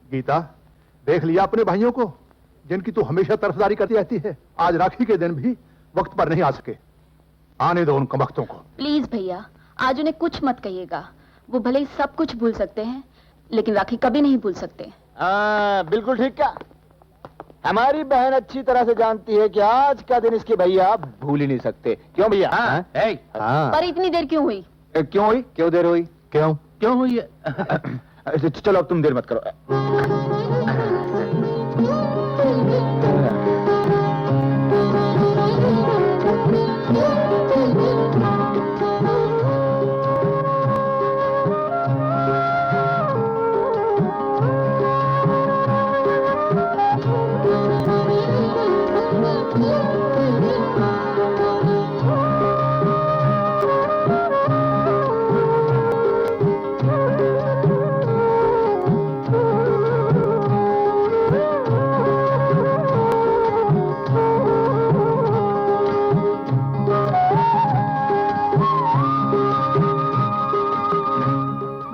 गीता, देख लिया अपने भाइयों को जिनकी तू हमेशा तरफदारी करती रहती है। आज राखी के दिन भी वक्त पर नहीं आ सके। आने दो उन कमबख्तों को। प्लीज भैया, आज उन्हें कुछ मत कहिएगा। वो भले ही सब कुछ भूल सकते हैं, लेकिन राखी कभी नहीं भूल सकते। बिल्कुल ठीक। क्या हमारी बहन अच्छी तरह से जानती है कि आज का दिन इसके भैया भूल ही नहीं सकते। क्यों भैया? पर इतनी देर क्यों हुई? क्यों हुई? क्यों देर हुई? क्यों हुई? चलो अब तुम देर मत करो।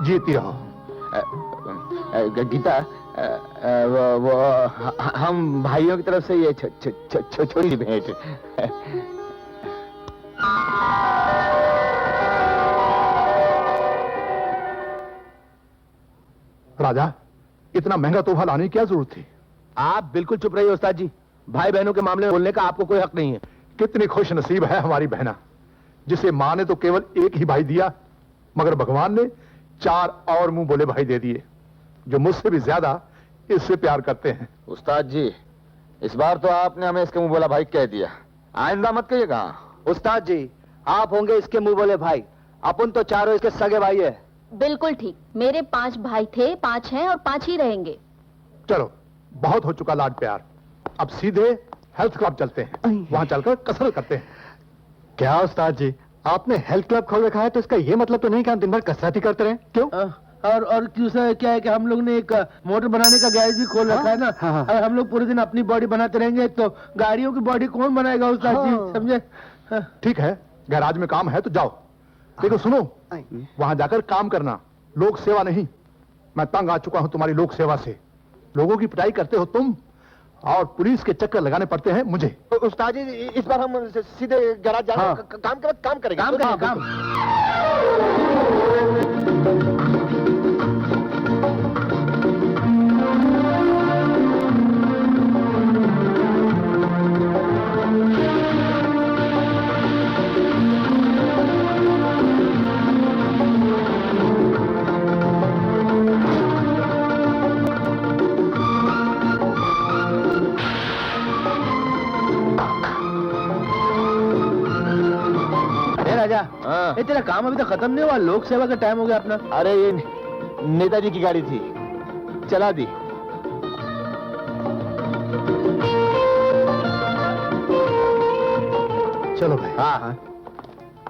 जीती रहो। गीता, वो हम भाइयों की तरफ से ये छोटी सी भेंट। राजा, इतना महंगा तोहफा लाने की क्या जरूरत थी? आप बिल्कुल चुप रहिए उस्ताद जी। भाई बहनों के मामले में बोलने का आपको कोई हक नहीं है। कितनी खुश नसीब है हमारी बहना, जिसे मां ने तो केवल एक ही भाई दिया, मगर भगवान ने 4 और मुंह बोले भाई दे दिए, जो मुझसे भी ज्यादा इससे प्यार करते हैं। उस्ताद जी, इस बार तो आपने हमें इसके मुंह बोला भाई कह दिया, आइंदा मत कहिएगा। उस्ताद जी, आप होंगे इसके मुंह बोले भाई, अपन तो चारों इसके सगे भाई है। बिल्कुल ठीक। मेरे 5 भाई थे, 5 हैं और 5 ही रहेंगे। चलो, बहुत हो चुका लाड प्यार, अब सीधे हेल्थ क्लब चलते हैं, वहां चलकर कसरत करते हैं। क्या उस्ताद जी, आपने हेल्थ क्लब खोल रखा है तो इसका ये मतलब तो नहीं कि हम दिन भर कसरत ही करते रहें? क्यों? और दूसरा क्या है कि हम लोग ने एक मोटर बनाने का गैरेज भी खोल रखा है ना। अगर हम लोग पूरे दिन अपनी बॉडी बनाते रहेंगे तो गाड़ियों की बॉडी कौन बनाएगा उस्ताद जी, समझे? ठीक है, गैराज में काम है तो जाओ, लेकिन सुनो, वहां जाकर काम करना, लोक सेवा नहीं। मैं तंग आ चुका हूं तुम्हारी लोक सेवा से। लोगों की पिटाई करते हो तुम, और पुलिस के चक्कर लगाने पड़ते हैं मुझे। उस्ताद जी, इस बार हम सीधे गैराज जाकर काम करेंगे। ये तेरा काम अभी तक खत्म नहीं हुआ? लोक सेवा का टाइम हो गया अपना। अरे ये नेताजी की गाड़ी थी, चला दी। चलो भाई। हाँ।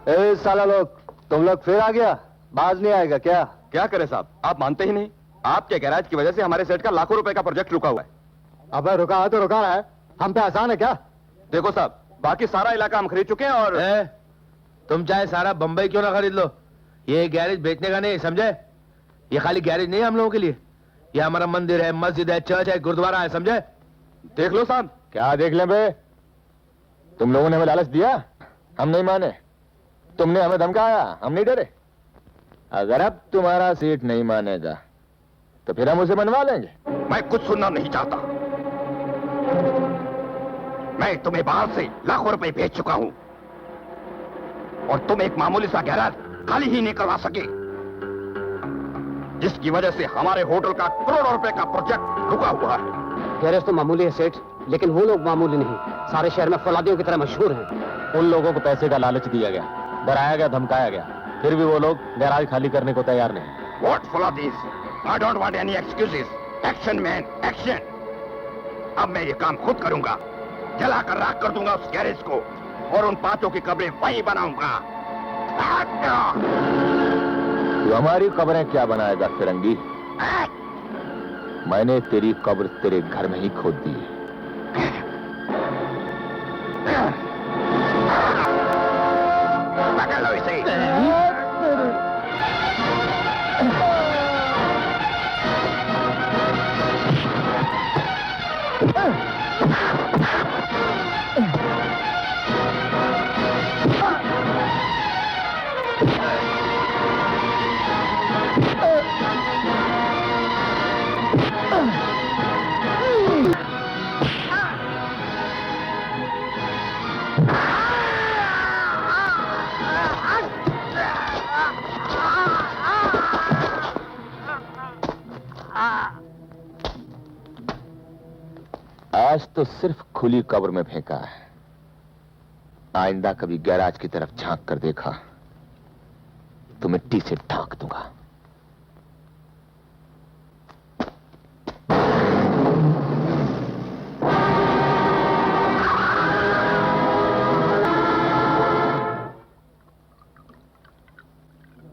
ए साला लोग, तुम लोग फिर आ गया? बाज नहीं आएगा क्या? क्या करे साहब, आप मानते ही नहीं। आपके गैराज की वजह से हमारे सेट का लाखों रुपए का प्रोजेक्ट रुका हुआ है। अबे रुका है तो रुका है, हम पे आसान है क्या? देखो साहब, बाकी सारा इलाका हम खरीद चुके हैं और तुम चाहे सारा बंबई क्यों ना खरीद लो, ये गैरेज बेचने का नहीं, समझे? ये खाली गैरेज नहीं है हम लोगों के लिए, ये हमारा मंदिर है, मस्जिद है, चर्च है, गुरुद्वारा है, समझे? देख लो साहब। क्या देख लें बे? तुम लोगों ने हमें लालच दिया, हम नहीं माने। तुमने हमें धमकाया, हम नहीं डरे। अगर अब तुम्हारा सीट नहीं मानेगा तो फिर हम उसे मनवा लेंगे। मैं कुछ सुनना नहीं चाहता। मैं तुम्हें बाहर से लाखों रुपए भेज चुका हूं और तुम एक मामूली सा गैराज खाली ही नहीं करवा सके, जिसकी वजह से हमारे होटल का करोड़ों रुपए का प्रोजेक्ट रुका हुआ है। गैरेज तो मामूली है सेठ, लेकिन वो लोग मामूली नहीं, सारे शहर में फौलादियों की तरह मशहूर हैं। उन लोगों को पैसे का लालच दिया गया, डराया गया, धमकाया गया, फिर भी वो लोग गैराज खाली करने को तैयार नहीं। What for this? I don't want any excuses. Action man, action. अब मैं ये काम खुद करूंगा, जलाकर राख कर दूंगा उस गैरेज को और उन 5 की कब्रें वहीं बनाऊंगा। तू हमारी कब्रें क्या बनाएगा फिरंगी? मैंने तेरी कब्र तेरे घर में ही खोद दी है। पकड़ लो इसे। आज तो सिर्फ खुली कब्र में फेंका है। आइंदा कभी गैराज की तरफ झांक कर देखा तो मिट्टी से ढांक दूंगा।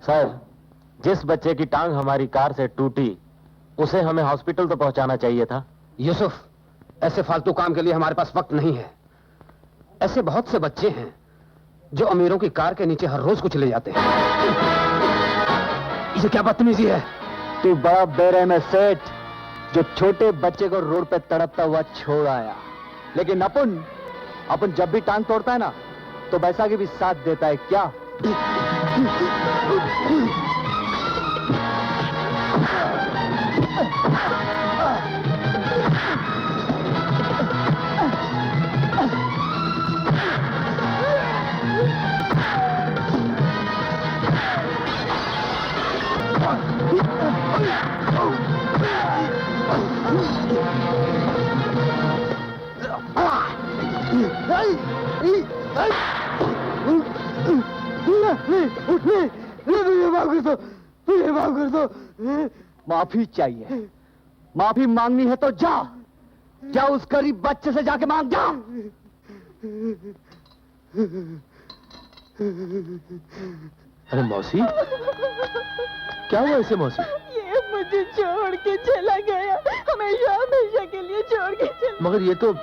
सर, जिस बच्चे की टांग हमारी कार से टूटी उसे हमें हॉस्पिटल तो पहुंचाना चाहिए था। यूसुफ, ऐसे फालतू काम के लिए हमारे पास वक्त नहीं है। ऐसे बहुत से बच्चे हैं जो अमीरों की कार के नीचे हर रोज कुछ ले जाते हैं। ये क्या बदतमीजी है? तू बड़ा बेरहम है सेठ, जो छोटे बच्चे को रोड पे तड़पता हुआ छोड़ आया। लेकिन अपन जब भी टांग तोड़ता है ना, तो बैसाखी भी साथ देता है क्या? माफी चाहिए? माफी मांगनी है तो जा उस गरीब बच्चे से जाके मांग जा। अरे मौसी, क्या हुआ ऐसे मौसी? ये मुझे छोड़ के चला गया, हमेशा हमेशा के लिए छोड़ के चला। मगर ये तो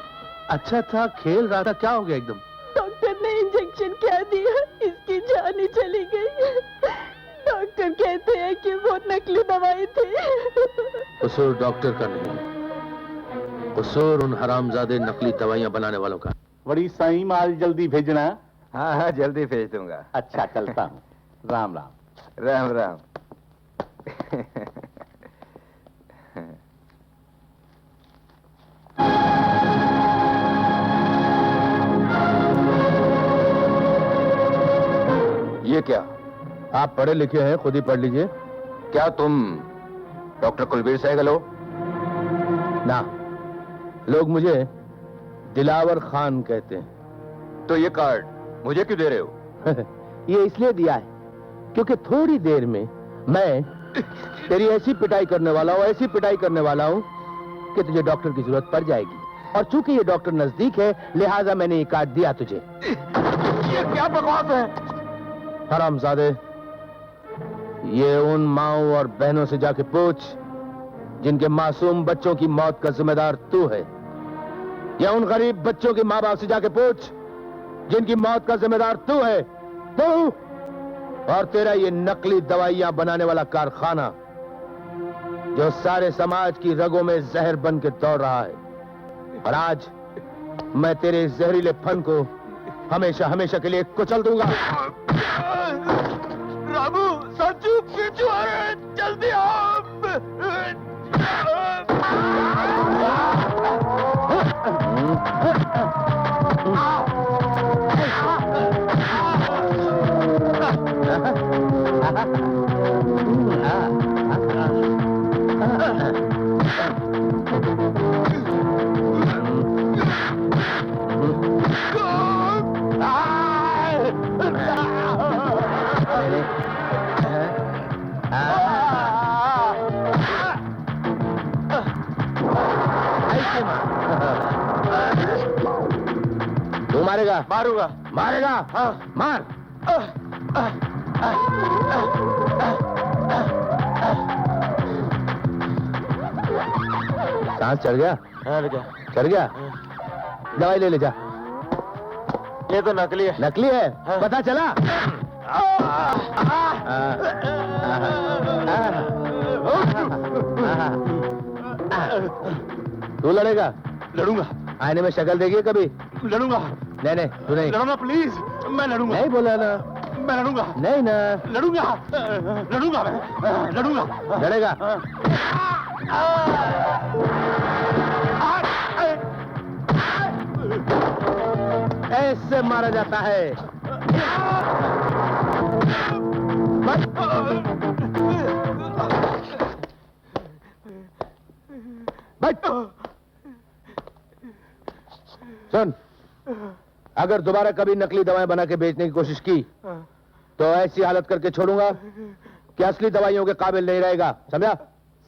अच्छा था, खेल रहा था, क्या हो गया एकदम? डॉक्टर ने इंजेक्शन क्या दिया, इसकी जान ही चली गई। डॉक्टर कहते हैं कि वो नकली दवाई थी। कसूर डॉक्टर का नहीं, कसूर उन हरामजादे नकली दवाइयां बनाने वालों का। बड़ी सही माल जल्दी भेजना। हाँ हाँ, जल्दी भेज दूंगा। अच्छा, चलता हूँ। राम राम। राम राम। ये क्या? आप पढ़े लिखे हैं, खुद ही पढ़ लीजिए। क्या तुम डॉक्टर कुलबीर सहगल हो? ना, लोग मुझे दिलावर खान कहते हैं। तो ये कार्ड मुझे क्यों दे रहे हो? ये इसलिए दिया है क्योंकि थोड़ी देर में मैं तेरी ऐसी पिटाई करने वाला हूँ, ऐसी पिटाई करने वाला हूँ कि तुझे डॉक्टर की जरूरत पड़ जाएगी। और चूंकि ये डॉक्टर नजदीक है, लिहाजा मैंने ये कार्ड दिया तुझे। ये क्या बकवास है? हरामजादे, ये उन माओं और बहनों से जाके पूछ जिनके मासूम बच्चों की मौत का जिम्मेदार तू है, या उन गरीब बच्चों के माँ बाप से जाके पूछ जिनकी मौत का जिम्मेदार तू है, तू और तेरा ये नकली दवाइयां बनाने वाला कारखाना जो सारे समाज की रगों में जहर बन के दौड़ रहा है। और आज मैं तेरे इस जहरीले फन को हमेशा हमेशा के लिए कुचल दूंगा। रामू, सच्चू पीछू आ रहे हैं, जल्दी आओ। तू मारेगा? मारूंगा। मारेगा? हाँ। मार। सांस चढ़ गया? चढ़ गया? दवाई ले ले जा। ये तो नकली है। नकली है? पता चला? तू लड़ेगा? लड़ूंगा। आईने में शक्ल देखिए कभी? लड़ूंगा। नहीं तू नहीं। लड़ूंगा प्लीज, मैं लड़ूंगा। नहीं बोला ना? मैं लड़ूंगा। नहीं ना? लड़ूंगा। लड़ूंगा मैं। लड़ूंगा। लड़ेगा? ऐसे मारा जाता है। बैठ। सुन, अगर दोबारा कभी नकली दवाएं बना के बेचने की कोशिश की तो ऐसी हालत करके छोड़ूंगा कि असली दवाइयों के काबिल नहीं रहेगा, समझा?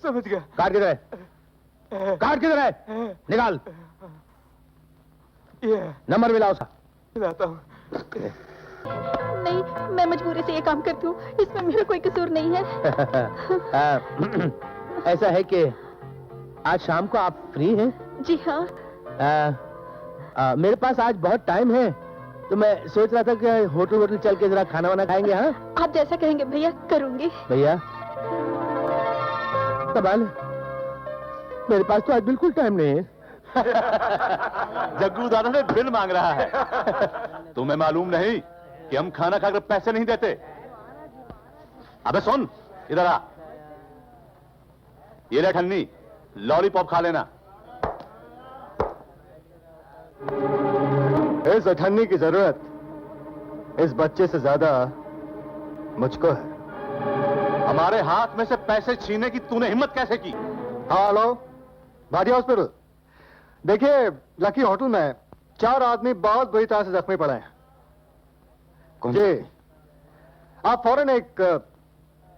समझ गया। कार्ड किधर है? कार्ड किधर है? निकाल। ये नंबर मिला उसका। लाता हूँ। नहीं, मैं मजबूरी से ये काम करती हूँ, इसमें मेरा कोई कसूर नहीं है। ऐसा है कि आज शाम को आप फ्री हैं? जी हाँ। मेरे पास आज बहुत टाइम है, तो मैं सोच रहा था कि होटल चल के जरा खाना वाना खाएंगे। हाँ आप जैसा कहेंगे भैया, करूंगी। भैया, कमाल, मेरे पास तो आज बिल्कुल टाइम नहीं है। जग्गू दादा ने बिल मांग रहा है। तुम्हें मालूम नहीं कि हम खाना खाकर पैसे नहीं देते? अबे सुन, इधर आ। ये ले ठन्नी, लॉलीपॉप खा लेना। इस अठन्नी की जरूरत इस बच्चे से ज्यादा मुझको है। हमारे हाथ में से पैसे छीनने की तूने हिम्मत कैसे की? हाँ, हेलो, भाटिया हॉस्पिटल। देखिए, लकी होटल में 4 आदमी बहुत बुरी तरह से जख्मी पड़े हैं। जी, आप फौरन एक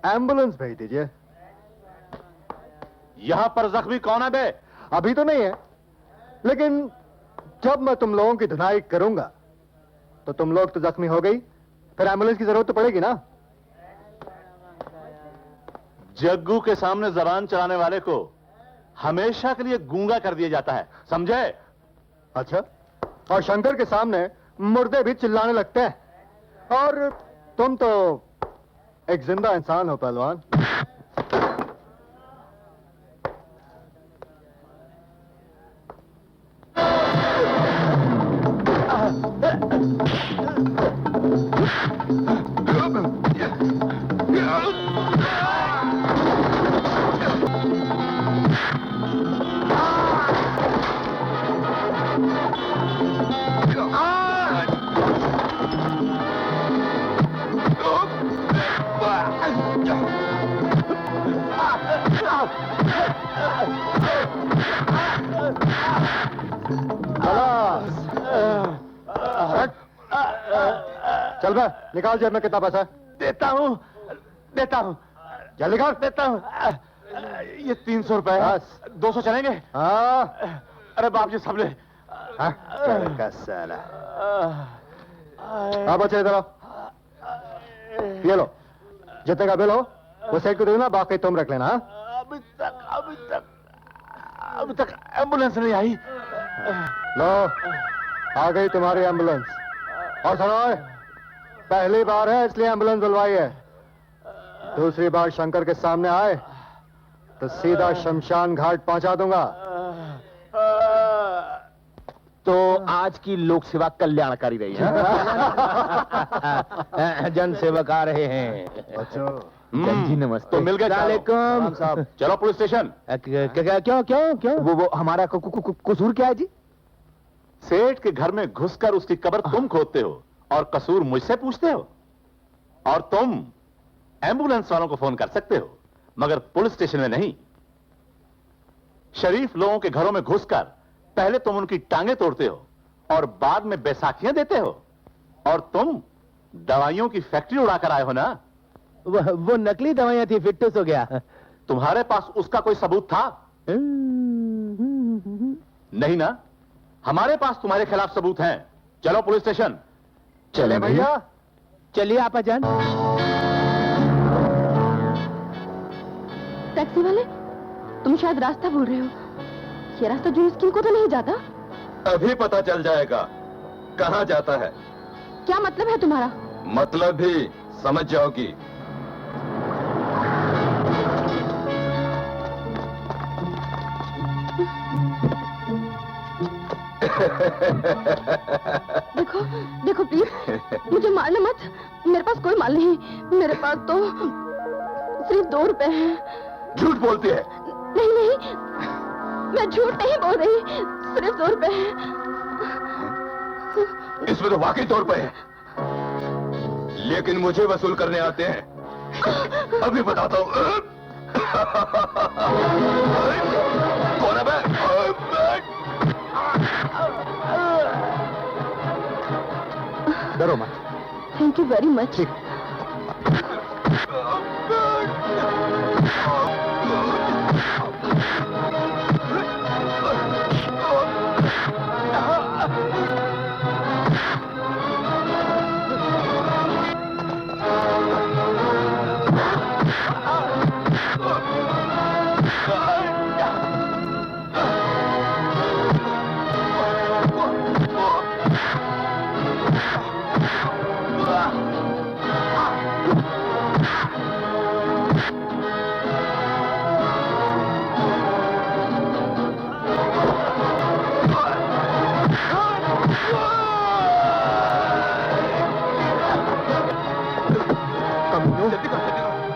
एम्बुलेंस भेज दीजिए। यहां पर जख्मी कौन है बे? अभी तो नहीं है, लेकिन जब मैं तुम लोगों की धुनाई करूंगा तो तुम लोग तो जख्मी हो गई, फिर एम्बुलेंस की जरूरत तो पड़ेगी ना। जग्गू के सामने जबान चलाने वाले को हमेशा के लिए गूंगा कर दिया जाता है, समझे? अच्छा, और शंकर के सामने मुर्दे भी चिल्लाने लगते हैं, और तुम तो एक जिंदा इंसान हो पहलवान। चल बे, निकाल जेब में कितना पैसा है। देता हूं। जल्दी निकाल। देता हूं। ये 300 रुपए है। 200 चलेंगे? हाँ, अरे बाप जी, सब ले। का साला। हाँ बच्चे, इधर आओ। ये लो, जितने का बिल हो वो सेठ को दे देना, बाकी तुम रख लेना। हाँ? अभी तक एम्बुलेंस नहीं आई। लो, आ गई तुम्हारी एम्बुलेंस। और सुनो, पहली बार है इसलिए एम्बुलेंस बुलवाई है। दूसरी बार शंकर के सामने आए तो सीधा शमशान घाट पहुंचा दूंगा। तो आज की लोक सेवा कल्याणकारी रही है। जन सेवक आ रहे हैं। अच्छा, जी नमस्ते। तो मिल गए। राम साहब। चलो पुलिस स्टेशन। क्यों वो हमारा कसूर क्या है जी? सेठ के घर में घुसकर उसकी कब्र तुम खोदते हो और कसूर मुझसे पूछते हो। और तुम एम्बुलेंस वालों को फोन कर सकते हो, मगर पुलिस स्टेशन में नहीं। शरीफ लोगों के घरों में घुसकर पहले तुम उनकी टांगें तोड़ते हो और बाद में बैसाखियां देते हो। और तुम दवाइयों की फैक्ट्री उड़ाकर आए हो ना? वो नकली दवाइयां थी, फिट्टस हो गया। तुम्हारे पास उसका कोई सबूत था? नहीं ना? हमारे पास तुम्हारे खिलाफ सबूत हैं। चलो पुलिस स्टेशन। चले भैया। चलिए आपा जान। टैक्सी वाले, तुम शायद रास्ता भूल रहे हो। ये रास्ता जो स्कीम को तो नहीं जाता। अभी पता चल जाएगा कहां जाता है। क्या मतलब है तुम्हारा? मतलब भी समझ जाओगी। देखो देखो प्लीज, मुझे मारना मत। मेरे पास कोई माल नहीं, मेरे पास तो सिर्फ 2 रुपए हैं। झूठ बोलती है। नहीं नहीं, मैं झूठ नहीं बोल रही, सिर्फ 2 रुपए हैं। इसमें तो वाकई 2 रुपए है, लेकिन मुझे वसूल करने आते हैं। अभी बताता हूँ। कौन है बे? You very much. ठीक।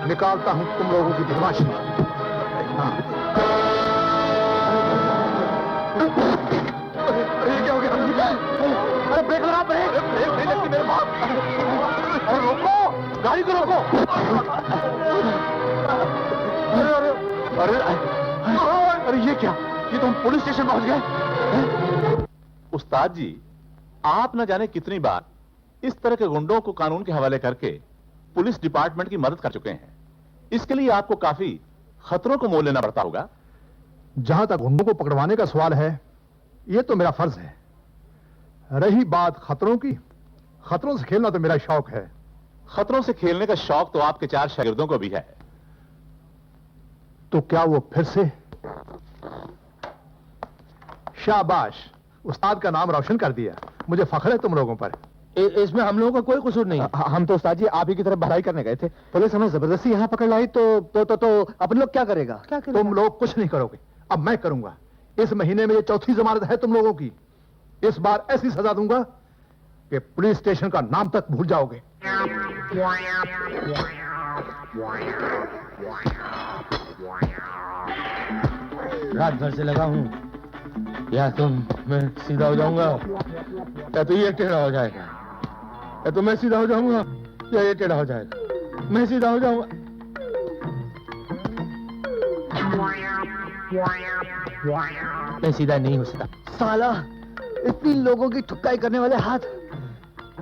निकालता हूं तुम लोगों की बदमाशी। हाँ। अरे ये क्या हो गया? अरे ब्रेक लगा, ब्रेक ब्रेक नहीं लगती मेरे बाप। अरे रोको, गाड़ी को रोको। अरे अरे अरे अरे ये क्या? ये तो हम पुलिस स्टेशन पहुंच गए। उस्ताद जी, आप न जाने कितनी बार इस तरह के गुंडों को कानून के हवाले करके पुलिस डिपार्टमेंट की मदद कर चुके हैं। इसके लिए आपको काफी खतरों को मोल लेना पड़ता होगा। जहां तक गुंडों को पकड़वाने का सवाल है, यह तो मेरा फर्ज है। रही बात खतरों की, खतरों से खेलना तो मेरा शौक है। खतरों से खेलने का शौक तो आपके 4 शागिर्दों को भी है। तो क्या वो फिर से? शाबाश, उस्ताद का नाम रोशन कर दिया। मुझे फख्र है तुम लोगों पर। इसमें हम लोगों का कोई कसूर नहीं। हम तो उस्ताद जी आप ही की तरफ भलाई करने गए थे। पुलिस हमें जबरदस्ती यहाँ पकड़ लाई तो अपन लोग क्या करेगा? तुम लोग कुछ नहीं करोगे, अब मैं करूंगा। इस महीने में ये चौथी जमानत है तुम लोगों की। इस बार ऐसी सजा दूंगा कि पुलिस स्टेशन का नाम तक भूल जाओगे। रात भर से लगा हूँ, या तो मैं सीधा हो जाऊंगा या तो ये टेढ़ा हो जाएगा, या तो मैं सीधा हो जाऊंगा या ये टेढ़ा हो जाएगा। मैं सीधा हो जाऊंगा। मैं सीधा नहीं हो सकता। साला, इतनी लोगों की ठुकाई करने वाले हाथ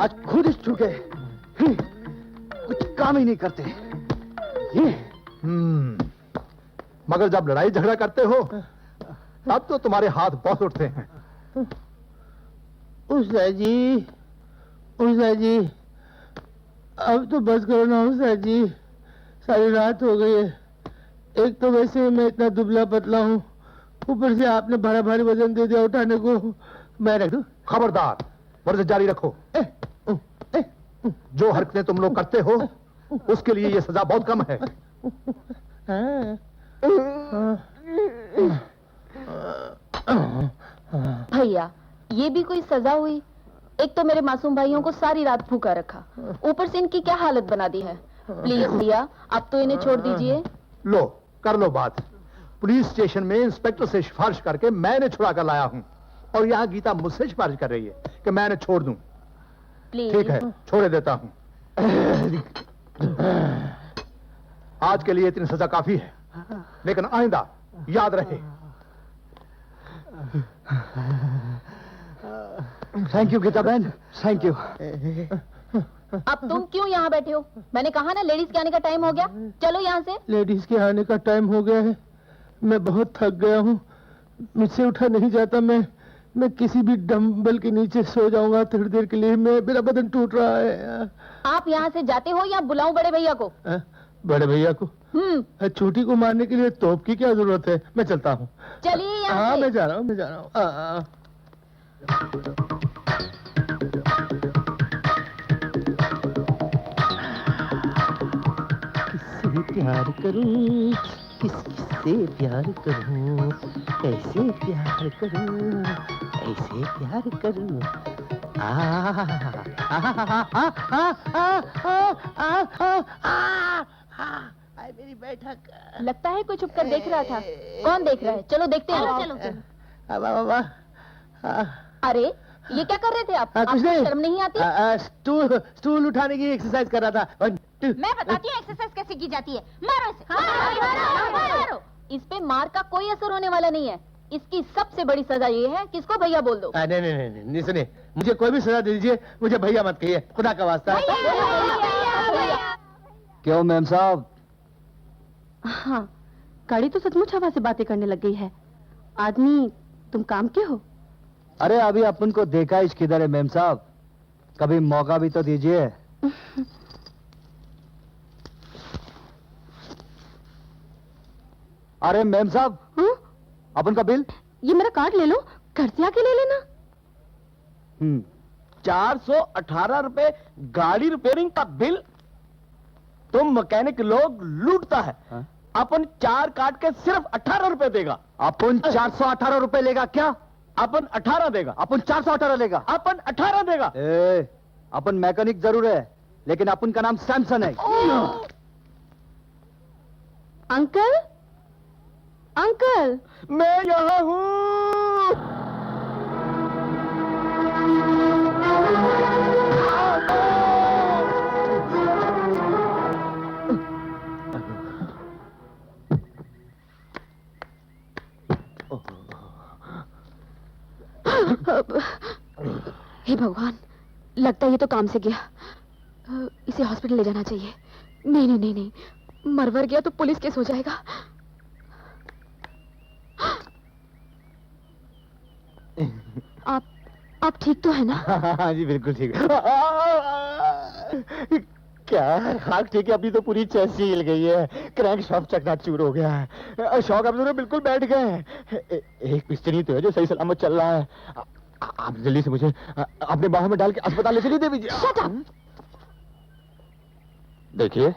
आज खुद इस ठुके कुछ काम ही नहीं करते। मगर जब लड़ाई झगड़ा करते हो तब तो तुम्हारे हाथ बहुत उठते हैं। उस्ताद जी, अब तो बस करो ना उस्ताद जी, सारी रात हो गई है। एक तो वैसे मैं इतना दुबला पतला हूँ, ऊपर से आपने भारी भारी वजन दे दिया उठाने को। मैं रख दूं? खबरदार, वर्ज जारी रखो। जो हरकतें तुम लोग करते हो उसके लिए ये सजा बहुत कम है। भैया, ये भी कोई सजा हुई? एक तो मेरे मासूम भाइयों को सारी रात भूखा रखा, ऊपर से इनकी क्या हालत बना दी है। प्लीज भैया, अब तो इन्हें छोड़ दीजिए। लो, कर लो बात। पुलिस स्टेशन में इंस्पेक्टर से सिफारिश करके मैंने छुड़ा कर लाया हूं, और यहाँ गीता मुझसे सिफारिश कर रही है कि मैं इन्हें छोड़ दूं। प्लीज। ठीक है, छोड़े देता हूं। आज के लिए इतनी सजा काफी है, लेकिन आइंदा याद रहे। थैंक यू गीता बहन, थैंक यू। अब तुम क्यों यहाँ बैठे हो? मैंने कहा ना, लेडीज के आने का टाइम हो गया, चलो यहाँ से। लेडीज के आने का टाइम हो गया है। मैं बहुत थक गया हूँ, मुझसे उठा नहीं जाता। मैं किसी भी डंबल के नीचे सो जाऊंगा थोड़ी देर के लिए। मेरा बदन टूट रहा है। आप यहाँ से जाते हो या बुलाऊं बड़े भैया को? बड़े भैया को? छोटी को मारने के लिए तोप की क्या जरूरत है? मैं चलता हूँ। चलिए यहाँ हाँ, से। मैं जा रहा हूँ। किससे प्यार करूं, किससे प्यार करूं, कैसे प्यार करूं, ऐसे प्यार करूं। मेरी बैठक। लगता है कोई छुपकर देख रहा था। कौन देख रहा है? चलो देखते हैं। चलो। अरे, ये क्या कर रहे थे आप? कुछ आपको नहीं। शर्म नहीं आती? स्टूल उठाने की एक्सरसाइज कर रहा था। मैं बताती हूँ एक्सरसाइज कैसे की जाती है। मारो इसे। मारो। इस पे मार का कोई असर होने वाला नहीं है। इसकी सबसे बड़ी सजा ये है कि इसको भैया बोल दो। नहीं नहीं नहीं नहीं, नहीं सुनिए, मुझे कोई भी सजा दे दीजिए, मुझे भैया मत कहिए, खुदा का वास्ता है। क्यों मैम साहब? हाँ, गाड़ी तो सचमुच हवा से बातें करने लग गई है। आदमी तुम काम के हो? अरे अभी अपन को देखा इश्क किधर है मैम साहब, कभी मौका भी तो दीजिए। अरे मैम साहब, अपन का बिल? ये मेरा कार्ड ले लो, घर से आके ले लेना। 418 रुपए गाड़ी रिपेयरिंग का बिल? तुम मैकेनिक लोग लूटता है। हाँ? अपन 4 काट के सिर्फ 18 रुपए देगा। अपन 418 रुपए लेगा क्या? अपन 18 देगा। अपन 418 लेगा? अपन 18 देगा। ए, अपन मैकेनिक जरूर है, लेकिन अपन का नाम सैमसन है। अंकल, अंकल, मैं यहाँ हूँ। हे भगवान, लगता है ये तो काम से गया। इसे हॉस्पिटल ले जाना चाहिए। नहीं नहीं नहीं नहीं, मरवर गया तो पुलिस केस हो जाएगा। आप ठीक तो है ना? हाँ जी बिल्कुल ठीक है। क्या हाथ ठीक है, अभी तो पूरी चेस्ट हिल गई है, क्रैंक शाफ्ट चकनाचूर हो गया है, शॉक अब्जॉर्बर बिल्कुल बैठ गए हैं। एक पिस्टन ही तो है जो सही सलामत चल रहा है। आप जल्दी से मुझे अपने बाहों में डाल के अस्पताल ले चलिए देवी जी। देखिए,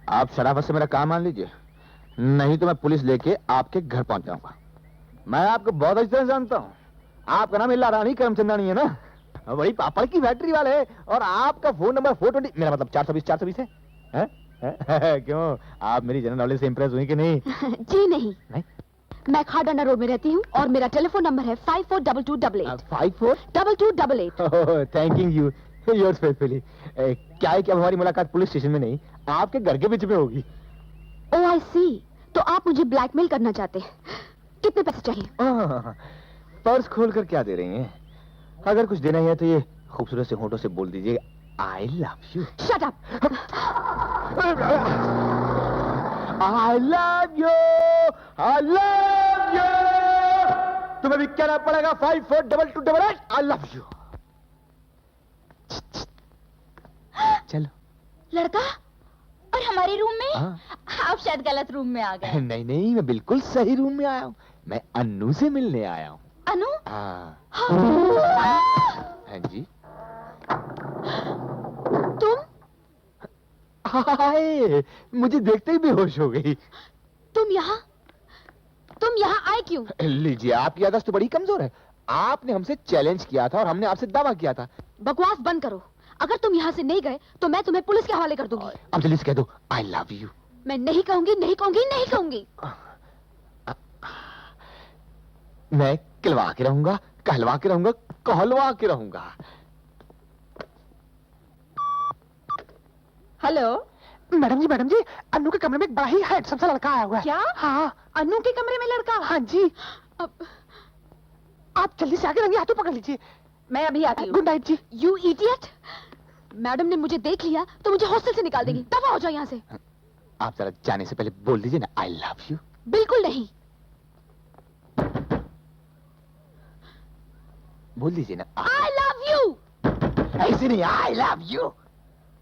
आप शराफत से मेरा काम मान लीजिए, नहीं तो मैं पुलिस लेके आपके घर पहुंच जाऊंगा। मैं आपको बहुत अच्छी तरह जानता हूँ। आपका नाम इल्ला रानी करमचंदानी है ना? वही पापड़ की फैक्ट्री वाले, और आपका फोन नंबर 420, मेरा मतलब 420 है, है? क्यों, आप मेरी जनरल नॉलेज से इंप्रेस हुई कि नहीं? जी नहीं, नहीं? मैं खाडाना रोड में रहती हूँ और मेरा टेलीफोन नंबर है 542288। 542288। Thanking you, yours faithfully. क्या है कि अब हमारी मुलाकात पुलिस स्टेशन में नहीं, आपके घर के बीच में होगी। ओह आई सी, तो आप मुझे ब्लैकमेल करना चाहते हैं। कितने पैसे चाहिए? पर्स खोल कर क्या दे रही हैं? अगर कुछ देना ही है तो ये खूबसूरत से होठों से बोल दीजिए, I love you. Shut up. I love you, I love you. तुम्हें भी कहना पड़ेगा 542288, आई लव यू। चलो। लड़का और हमारे रूम में? हाँ। आप शायद गलत रूम में आ गए। नहीं नहीं, मैं बिल्कुल सही रूम में आया हूँ। मैं अन्नू से मिलने आया हूँ। अनु? हाँ जी। तुम? हाय, मुझे देखते ही बेहोश हो गई। तुम यहाँ आए क्यों? लीजिए, आपकी याददाश्त तो बड़ी कमजोर है। आपने हमसे चैलेंज किया था और हमने आपसे दावा किया था। बकवास बंद करो। अगर तुम यहाँ से नहीं गए तो मैं तुम्हें पुलिस के हवाले कर दूंगी। अब जल्दी से कह दो, आई लव यू। मैं नहीं कहूंगी, नहीं कहूंगी, नहीं कहूंगी। मैं कहलवा के रहूंगा, कहलवा के रहूंगा, कहलवा के रहूंगा। हेलो मैडम जी, अन्नू के कमरे में एक बड़ा ही हैंडसम सा लड़का आया हुआ है। क्या? हाँ। अनु के कमरे में लड़का? हाँ जी। अब आप जल्दी से आगे रंगे हाथों पकड़ लीजिए। मैं अभी आती हूँ। गुड नाइट जी। You idiot! मैडम ने मुझे देख लिया तो मुझे हॉस्टल से निकाल देगी। दफा हो जाओ यहाँ से। आप जरा जाने से पहले बोल दीजिए ना, आई लव यू। बिल्कुल नहीं। बोल दीजिए ना, आई लव यू। ऐसे नहीं, आई लव यू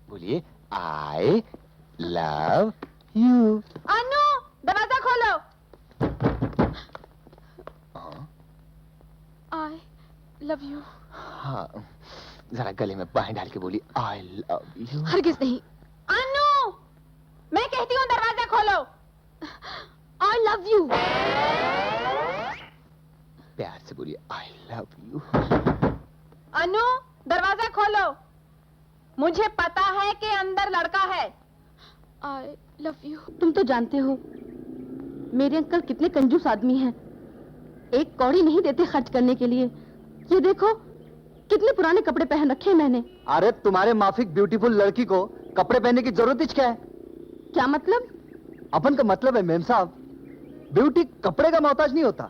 बोलिए, आई लव यू। अनु, दरवाजा खोलो। I love you. हाँ, जरा गले में बाहें डाल के बोली, आई लव यू। हरगिज नहीं। अनु, मैं कहती हूँ दरवाजा खोलो। I love you. प्यार से बोलिए, आई लव यू। अनु, दरवाजा खोलो। मुझे पता है कि अंदर लड़का है। I love you. तुम तो जानते हो मेरे अंकल कितने कंजूस आदमी हैं। एक कौड़ी नहीं देते खर्च करने के लिए। ये देखो कितने पुराने कपड़े पहन रखे हैं मैंने। अरे तुम्हारे माफिक ब्यूटीफुल लड़की को कपड़े पहनने की जरूरत ही क्या है? क्या मतलब? अपन का मतलब है मेम साहब, ब्यूटी कपड़े का मोहताज नहीं होता,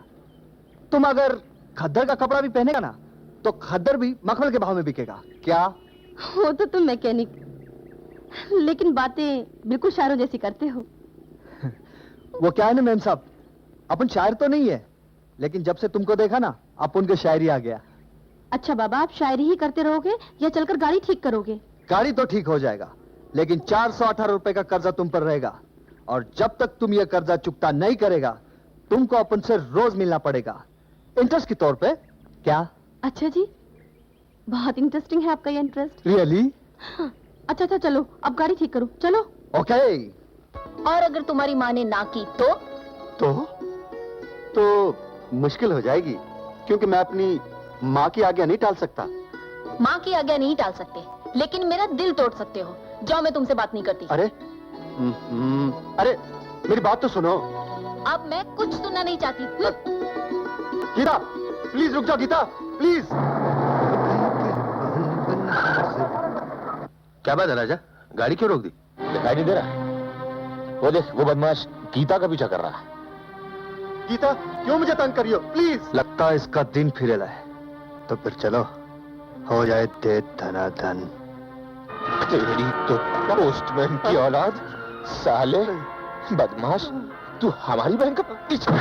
तुम अगर खद्दर का कपड़ा भी पहनेगा ना तो खद्दर भी मखमल के भाव में बिकेगा। क्या? हो तो तुम मैकेनिक, लेकिन बातें बिल्कुल शायरों जैसी करते हो। वो क्या है ना मैम साहब, अपन शायर तो नहीं है, लेकिन जब से तुमको देखा ना अपन को शायरी आ गया। अच्छा बाबा, आप शायरी ही करते रहोगे या चलकर गाड़ी ठीक करोगे? गाड़ी तो ठीक हो जाएगा, लेकिन 418 रुपए का कर्जा तुम पर रहेगा, और जब तक तुम ये कर्जा चुकता नहीं करेगा तुमको अपन से रोज मिलना पड़ेगा, इंटरेस्ट के तौर पे। क्या? अच्छा जी, बहुत इंटरेस्टिंग है आपका ये इंटरेस्ट। रियली? अच्छा अच्छा, चलो अब गाड़ी ठीक करो, चलो। ओके। और अगर तुम्हारी माँ ने ना की तो मुश्किल हो जाएगी, क्योंकि मैं अपनी माँ की आज्ञा नहीं टाल सकता। माँ की आज्ञा नहीं टाल सकते, लेकिन मेरा दिल तोड़ सकते हो। जाओ, मैं तुमसे बात नहीं करती। अरे अरे मेरी बात तो सुनो। अब मैं कुछ सुनना नहीं चाहती। गीता प्लीज रुक जाओ, गीता प्लीज। क्या बात है राजा, गाड़ी क्यों रोक दी? दिखाई नहीं दे रहा? वो देख, वो बदमाश गीता का पीछा कर रहा है। गीता क्यों मुझे तंग करियो प्लीज। लगता है इसका दिन फिरेला है, तो फिर चलो हो जाए दे धनाधन। तेरी तो पोस्टमैन की औलाद, साले बदमाश, तू हमारी बहन का पीछा।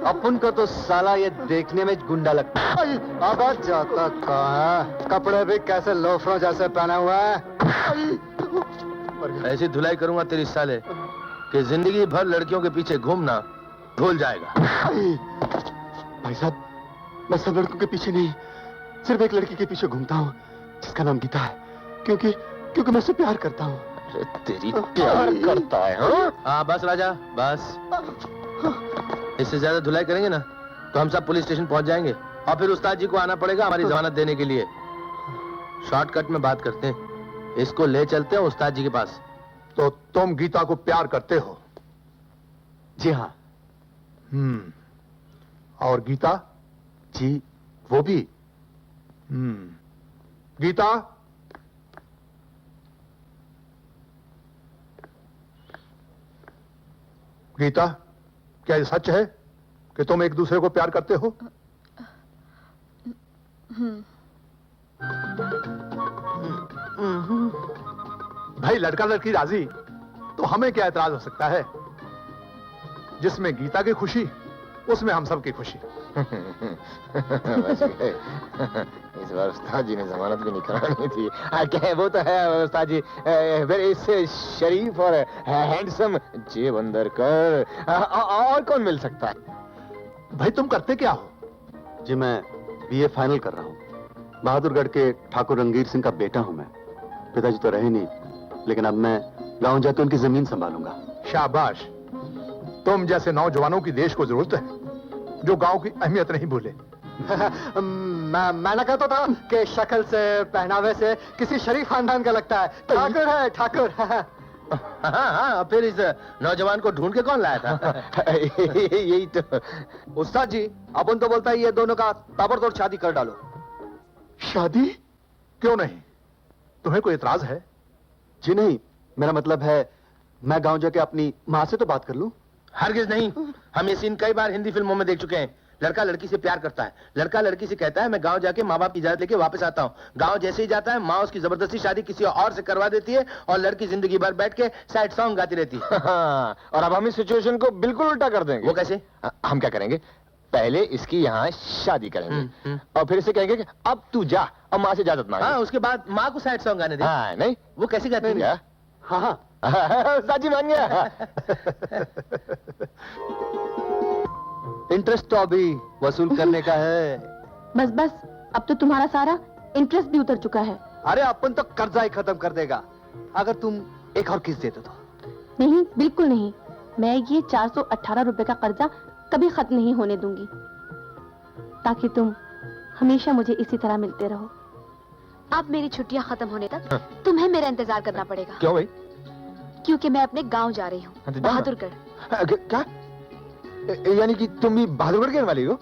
अपन को तो साला ये देखने में गुंडा लगता है। अब जाता कहाँ है, कपड़े भी कैसे लोफरों जैसे पहना हुआ है। ऐसी धुलाई करूंगा तेरी साले कि जिंदगी भर लड़कियों के पीछे घूमना भूल जाएगा। भाई साहब, मैं सब लड़कों के पीछे नहीं, सिर्फ एक लड़की के पीछे घूमता हूँ जिसका नाम गीता है, क्योंकि मैं उससे प्यार करता हूँ। अरे तेरी प्यार करता है? हाँ बस राजा बस, इससे ज्यादा धुलाई करेंगे ना तो हम सब पुलिस स्टेशन पहुंच जाएंगे, और फिर उस्ताद जी को आना पड़ेगा हमारी जमानत देने के लिए। शॉर्टकट में बात करते हैं, इसको ले चलते हैं उस्ताद जी के पास। तो तुम गीता को प्यार करते हो? जी हाँ। और गीता? जी वो भी। गीता, गीता, क्या ये सच है कि तुम एक दूसरे को प्यार करते हो? भाई लड़का लड़की राजी तो हमें क्या एतराज हो सकता है? जिसमें गीता की खुशी उसमें हम सब की खुशी। बस ये, इस बार उस्ताद जी ने जमानत भी नहीं करानी थी। क्या वो तो है उस्ताद जी, वेरी शरीफ और हैंडसम जेब अंदर कर, और कौन मिल सकता है? भाई तुम करते क्या हो? जी मैं बीए फाइनल कर रहा हूँ, बहादुरगढ़ के ठाकुर रंगीर सिंह का बेटा हूँ मैं। पिताजी तो रहे नहीं, लेकिन अब मैं गांव जाकर उनकी जमीन संभालूंगा। शाबाश, तुम जैसे नौजवानों की देश को जरूरत है जो गांव की अहमियत नहीं भूले। मैं ना कहता था कि शक्ल से पहनावे से किसी शरीफ खानदान का लगता है। ठाकुर है ठाकुर। हाँ, फिर इस नौजवान को ढूंढ के कौन लाया था? यही तो। उस्ताद जी अपन तो बोलता है ये दोनों का ताबड़तोड़ शादी कर डालो। शादी? क्यों नहीं? तुम्हें कोई एतराज है? जी नहीं, मेरा मतलब है मैं गांव जाके अपनी माँ से तो बात कर लूं। हरगिज नहीं, हम ये सीन कई बार हिंदी फिल्मों में देख चुके हैं। लड़का लड़की से प्यार करता है, लड़का लड़की से कहता है मैं गांव जाके माँ बाप की इजाजत लेके वापस आता हूँ। गांव जैसे ही जाता है माँ उसकी जबरदस्ती शादी किसी और से करवा देती है, और लड़की जिंदगी भर बैठ के सैड सॉन्ग गाती रहती है। हाँ, और अब हम इस सिचुएशन को बिल्कुल उल्टा कर देंगे। वो कैसे? हम क्या करेंगे, पहले इसकी यहाँ शादी करेंगे और फिर इसे कहेंगे कि अब तू जा और माँ से इजाजत मांग। हाँ, उसके बाद माँ को सैड सॉन्ग गाने दे। हाँ, नहीं वो कैसे गाती है? हाँ हाँ साजी मान गया। इंटरेस्ट तो अभी वसूल करने का है। बस बस, अब तो तुम्हारा सारा इंटरेस्ट भी उतर चुका है। अरे अपन तो कर्जा ही खत्म कर देगा अगर तुम एक और किस्त देते तो। नहीं, बिल्कुल नहीं। मैं ये 418 रुपए का कर्जा कभी खत्म नहीं होने दूंगी, ताकि तुम हमेशा मुझे इसी तरह मिलते रहो। अब मेरी छुट्टियां खत्म होने तक तुम्हें मेरा इंतजार करना पड़ेगा। क्यों भाई? क्योंकि मैं अपने गांव जा रही हूँ, बहादुरगढ़। क्या? यानी कि तुम भी बहादुरगढ़ के रहने वाली हो?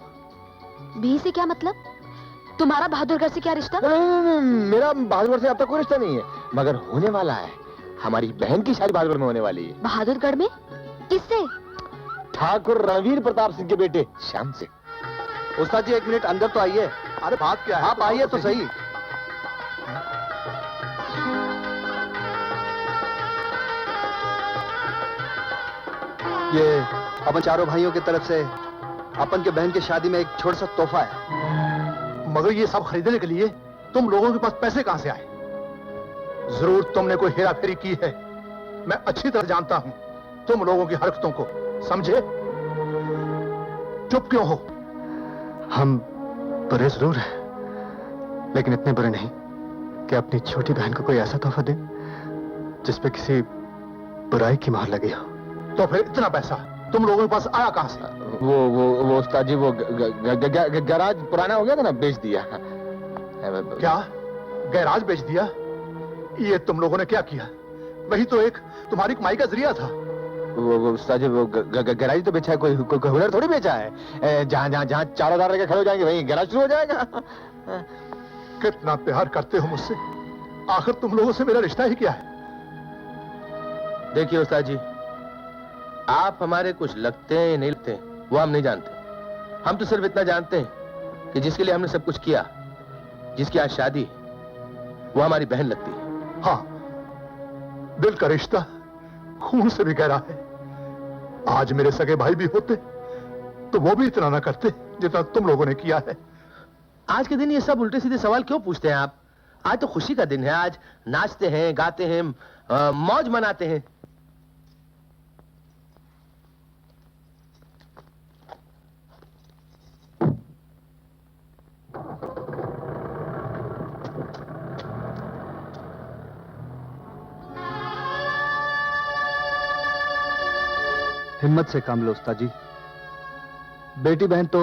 भी से क्या मतलब? तुम्हारा बहादुरगढ़ से क्या रिश्ता? नहीं, मेरा बहादुरगढ़ से अब तक कोई रिश्ता नहीं है, मगर होने वाला है। हमारी बहन की शादी बहादुरगढ़ में होने वाली है। बहादुरगढ़ में? किससे? ठाकुर रणवीर प्रताप सिंह के बेटे श्याम से। उस्ताद जी 1 मिनट अंदर तो आइए। अरे बात क्या है? आप आइए तो सही। ये अपन चारों भाइयों की तरफ से अपन के बहन की शादी में एक छोटा सा तोहफा है। मगर ये सब खरीदने के लिए तुम लोगों के पास पैसे कहां से आए? जरूर तुमने कोई हेरा फेरी की है। मैं अच्छी तरह जानता हूं तुम लोगों की हरकतों को, समझे? चुप क्यों हो? हम बुरे जरूर हैं, लेकिन इतने बुरे नहीं कि अपनी छोटी बहन को कोई ऐसा तोहफा दें जिसपे किसी बुराई की मोहर लगी हो। तो फिर इतना पैसा तुम लोगों के पास आया कहां से? वो उस्ताद जी, वो गैराज पुराना हो गया था ना, बेच दिया। क्या गैराज बेच दिया? ये तुम लोगों ने क्या किया? वही तो एक तुम्हारी कमाई का जरिया था। वो उस्ताद जी, वो गैराज तो बेचा है, कोई हुनर थोड़ी बेचा है। जहाँ 4,000 लेके खड़े हो जाएंगे वहीं गैराज शुरू हो जाएगा। कितना प्यार करते हो मुझसे, आखिर तुम लोगों से मेरा रिश्ता ही क्या है? देखिए उस्ताद जी, आप हमारे कुछ लगते हैं या नहीं लगते वो हम नहीं जानते। हम तो सिर्फ इतना जानते हैं कि जिसके लिए हमने सब कुछ किया, जिसकी आज शादी है, वो हमारी बहन लगती है। हाँ, दिल का रिश्ता खून से भी गहरा है। आज मेरे सगे भाई भी होते तो वो भी इतना ना करते जितना तुम लोगों ने किया है। आज के दिन ये सब उल्टे सीधे सवाल क्यों पूछते हैं आप? आज तो खुशी का दिन है, आज नाचते हैं, गाते हैं, मौज मनाते हैं। हिम्मत से काम लो उस्ताद जी। बेटी बहन तो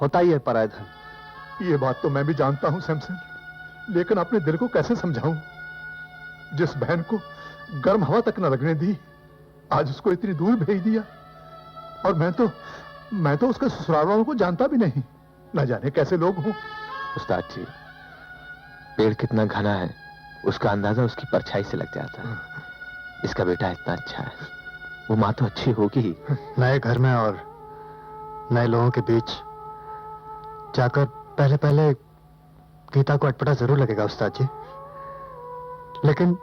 होता ही है पराया धन। ये बात तो मैं भी जानता हूं सैमसन, लेकिन अपने दिल को कैसे समझाऊं? जिस बहन को गर्म हवा तक न लगने दी, आज उसको इतनी दूर भेज दिया। और मैं तो उसके ससुराल वालों को जानता भी नहीं। न जाने कैसे लोग हों। उस्ताद जी, पेड़ कितना घना है उसका अंदाजा उसकी परछाई से लग जाता है। इसका बेटा इतना अच्छा है, वो माँ तो अच्छी होगी ही। नए घर में और नए लोगों के बीच जाकर पहले पहले गीता को अटपटा जरूर लगेगा उस्ताद जी, लेकिन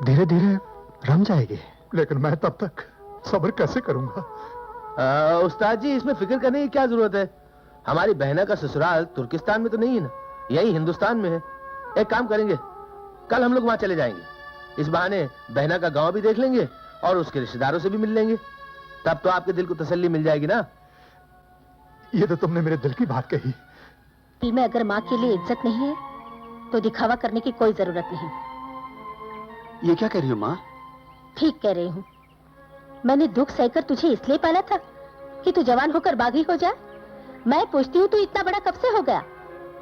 धीरे धीरे रम जाएगी। लेकिन मैं तब तक सब्र कैसे करूंगा? उस्ताद जी, इसमें फिक्र करने की क्या जरूरत है? हमारी बहना का ससुराल तुर्किस्तान में तो नहीं है ना, यही हिंदुस्तान में है। एक काम करेंगे, कल हम लोग वहां चले जाएंगे। इस बहाने बहना का गांव भी देख लेंगे और उसके रिश्तेदारों से भी मिल लेंगे। तब तो आपके दिल को तसल्ली मिल जाएगी ना। ये तो तुमने मेरे दिल की बात कही। दिल में अगर माँ के लिए इज्जत नहीं है तो दिखावा करने की कोई जरूरत नहीं। ये क्या कह रही हो माँ? ठीक कह रही हूँ। मैंने दुख सहकर तुझे इसलिए पाला था कि तू जवान होकर बागी हो जाए। मैं पूछती हूँ, तू इतना बड़ा कब से हो गया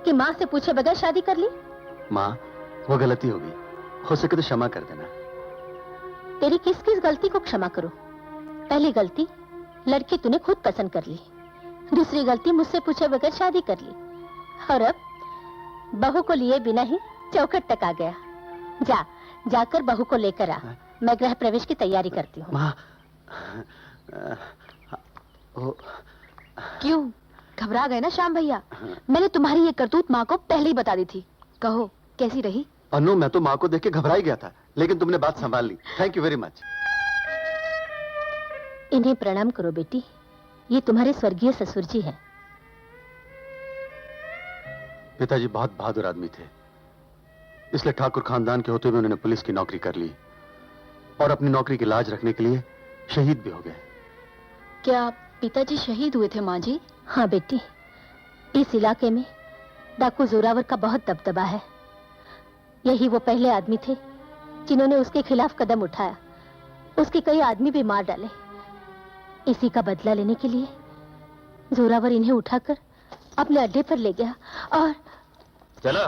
कि माँ से पूछे बगैर शादी कर ली? माँ, वो गलती होगी, हो सके तो क्षमा कर देना। तेरी किस किस गलती को क्षमा करूं? पहली गलती, लड़की तूने खुद पसंद कर ली। दूसरी गलती, मुझसे पूछे बगैर शादी कर ली। और अब बहू को लिए बिना ही चौखट तक आ गया। जाकर बहू को लेकर आ। मैं गृह प्रवेश की तैयारी करती हूँ। माँ, क्यों घबरा गए ना श्याम भैया? मैंने तुम्हारी ये करतूत माँ को पहले ही बता दी थी। कहो कैसी रही? अनु, मैं तो माँ को देख के घबरा ही गया था, लेकिन तुमने बात संभाल ली। Thank you very much. इन्हें प्रणाम करो बेटी, ये तुम्हारे स्वर्गीय ससुर जी हैं। पिताजी बहुत बहादुर आदमी थे, इसलिए ठाकुर खानदान के होते हुए उन्होंने पुलिस की नौकरी कर ली और अपनी नौकरी की लाज रखने के लिए शहीद भी हो गए। क्या पिताजी शहीद हुए थे माँ जी? हाँ बेटी, इस इलाके में डाकू जोरावर का बहुत दबदबा है। यही वो पहले आदमी थे जिन्होंने उसके खिलाफ कदम उठाया। उसके कई आदमी भी मार डाले। इसी का बदला लेने के लिए जोरावर इन्हें उठाकर अपने अड्डे पर ले गया और चलो।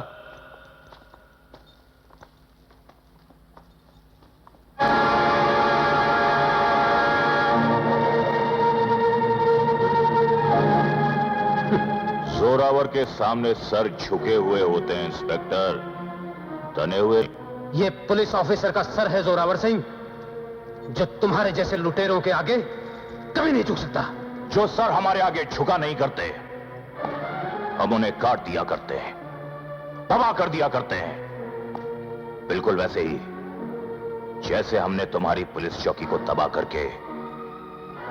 जोरावर के सामने सर झुके हुए होते हैं इंस्पेक्टर, तने हुए। ये पुलिस ऑफिसर का सर है जोरावर सिंह, जो तुम्हारे जैसे लुटेरों के आगे कभी नहीं झुक सकता। जो सर हमारे आगे झुका नहीं करते, हम उन्हें काट दिया करते हैं, तबाह कर दिया करते हैं। बिल्कुल वैसे ही जैसे हमने तुम्हारी पुलिस चौकी को तबाह करके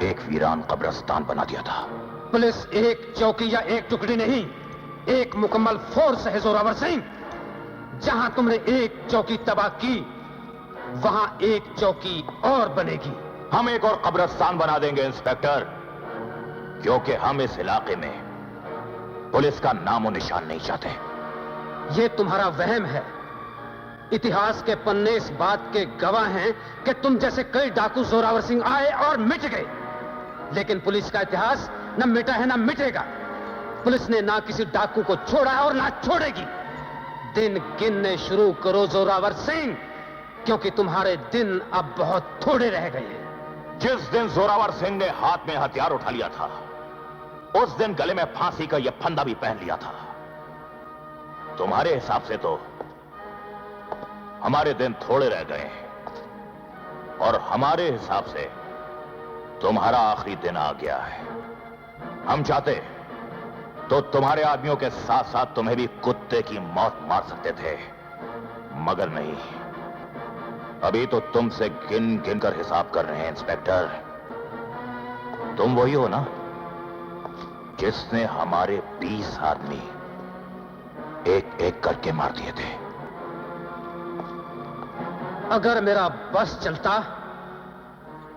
एक वीरान कब्रिस्तान बना दिया था। पुलिस एक चौकी या एक टुकड़ी नहीं, एक मुकम्मल फोर्स है जोरावर सिंह। जहां तुमने एक चौकी तबाह की, वहां एक चौकी और बनेगी। हम एक और कब्रिस्तान बना देंगे इंस्पेक्टर, क्योंकि हम इस इलाके में पुलिस का नामो निशान नहीं चाहते। यह तुम्हारा वहम है। इतिहास के पन्ने इस बात के गवाह हैं कि तुम जैसे कई डाकू जोरावर सिंह आए और मिट गए, लेकिन पुलिस का इतिहास न मिटा है न मिटेगा। पुलिस ने ना किसी डाकू को छोड़ा है और ना छोड़ेगी। दिन गिनने शुरू करो जोरावर सिंह, क्योंकि तुम्हारे दिन अब बहुत थोड़े रह गए हैं। जिस दिन जोरावर सिंह ने हाथ में हथियार उठा लिया था, उस दिन गले में फांसी का यह फंदा भी पहन लिया था। तुम्हारे हिसाब से तो हमारे दिन थोड़े रह गए हैं, और हमारे हिसाब से तुम्हारा आखिरी दिन आ गया है। हम चाहते तो तुम्हारे आदमियों के साथ साथ तुम्हें भी कुत्ते की मौत मार सकते थे, मगर नहीं। अभी तो तुमसे गिन गिन कर हिसाब कर रहे हैं इंस्पेक्टर। तुम वही हो ना जिसने हमारे 20 आदमी एक एक करके मार दिए थे। अगर मेरा बस चलता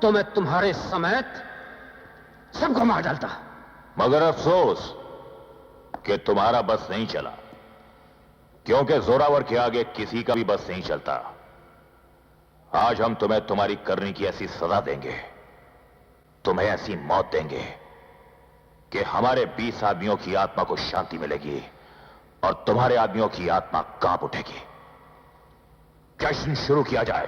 तो मैं तुम्हारे समेत सबको मार डालता, मगर अफसोस कि तुम्हारा बस नहीं चला, क्योंकि जोरावर के आगे किसी का भी बस नहीं चलता। आज हम तुम्हें तुम्हारी करनी की ऐसी सजा देंगे, तुम्हें ऐसी मौत देंगे कि हमारे 20 आदमियों की आत्मा को शांति मिलेगी और तुम्हारे आदमियों की आत्मा कांप उठेगी। जश्न शुरू किया जाए।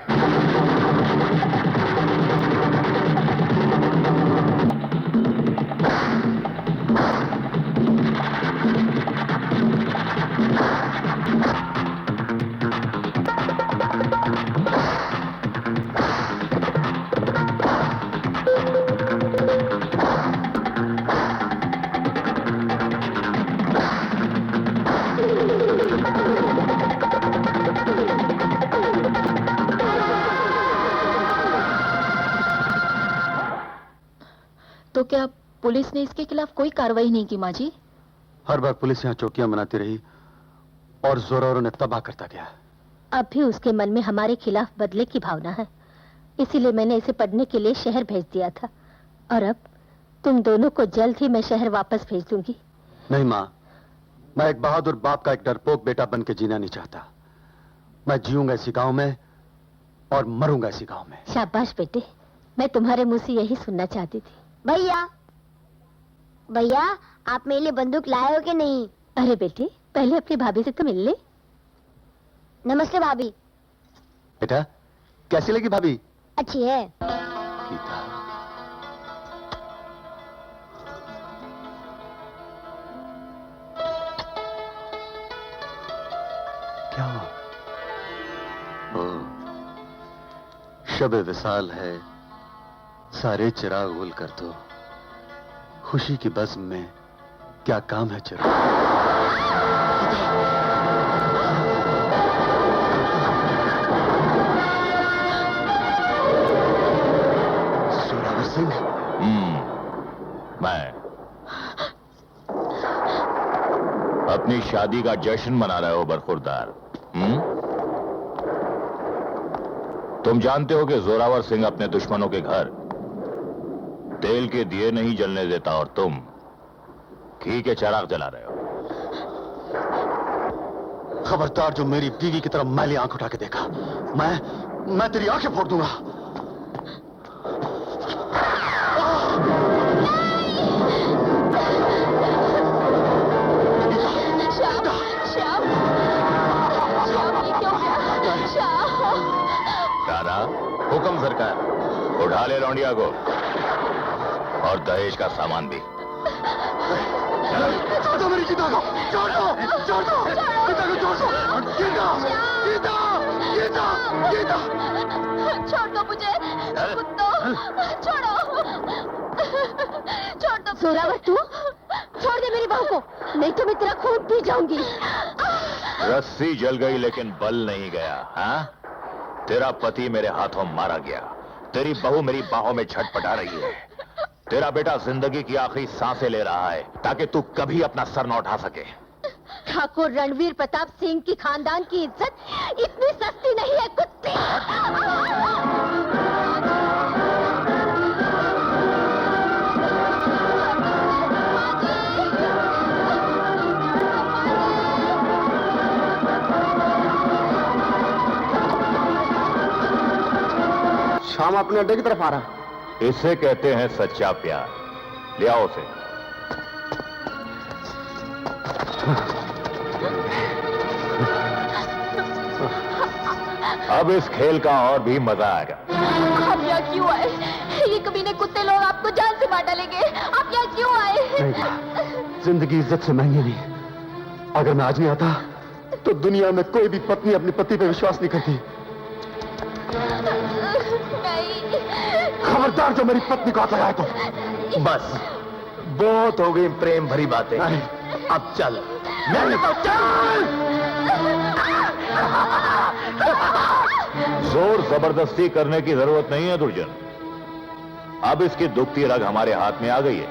तो क्या पुलिस ने इसके खिलाफ कोई कार्रवाई नहीं की माँ जी? हर बार पुलिस यहाँ चौकियां बनाती रही और जोरावरों ने तबाह करता गया। अब भी उसके मन में हमारे खिलाफ बदले की भावना है, इसीलिए मैंने इसे पढ़ने के लिए शहर भेज दिया था। और अब तुम दोनों को जल्द ही मैं शहर वापस भेज दूंगी। नहीं माँ, मैं एक बहादुर बाप का एक डरपोक बेटा बन के जीना नहीं चाहता। मैं जीऊंगा इसी गांव में और मरूंगा इसी गांव में। शाबाश बेटे, मैं तुम्हारे मुंह से यही सुनना चाहती थी। भैया भैया, आप मेरे लिए बंदूक लाए हो कि नहीं? अरे बेटे, पहले अपनी भाभी से तो मिल ले। नमस्ते भाभी। बेटा, कैसी लगी भाभी? अच्छी है। गीता, क्या हुआ? शब विसाल है, सारे चिराग गुल कर दो। खुशी की बज़्म में क्या काम है चिराग? जोरावर सिंह। मैं अपनी शादी का जश्न मना रहे हो बरखुरदार? तुम जानते हो कि जोरावर सिंह अपने दुश्मनों के घर तेल के दिए नहीं जलने देता, और तुम घी के चिराग जला रहे हो। खबरदार जो मेरी बीवी की तरफ मैली आंख उठा के देखा, मैं तेरी आंखें फोड़ दूंगा। दादा, हुक्म सरकार, उठा ले लौंडिया को और दहेज का सामान भी। छोड़ दो मेरी गीता को, छोड़ दो, छोड़ दो, गीता को छोड़ दो। गीता, गीता, गीता, गीता, छोड़ दो मुझे, कुत्तों, छोड़ो। छोड़ दो जोरावर, तू छोड़ दे मेरी बहू को, नहीं तो मैं तेरा खून पी जाऊंगी। रस्सी जल गई लेकिन बल नहीं गया। हाँ, तेरा पति मेरे हाथों मारा गया, तेरी बहू मेरी बाहों में छटपटा रही है, तेरा बेटा जिंदगी की आखिरी सांसें ले रहा है ताकि तू कभी अपना सर न उठा सके। ठाकुर रणवीर प्रताप सिंह की खानदान की इज्जत इतनी सस्ती नहीं है कुत्ते। शाम अपने अड्डे की तरफ आ रहा। इसे कहते हैं सच्चा प्यार। ले आओ उसे। अब इस खेल का और भी मजा आएगा। आप यहाँ क्यों आए? ये कमीने कुत्ते लोग आपको जान से मार डालेंगे। आप यहाँ क्यों आए? नहीं, जिंदगी इज्जत से महंगी नहीं। अगर मैं आज नहीं आता तो दुनिया में कोई भी पत्नी अपने पति पे विश्वास नहीं करती। खबरदार जो मेरी पत्नी को हाथ लगाए तो। बस बहुत हो गई प्रेम भरी बातें, अब चल। मैंने तो चल। जोर जबरदस्ती करने की जरूरत नहीं है दुर्जन। अब इसकी दुखती रग हमारे हाथ में आ गई है।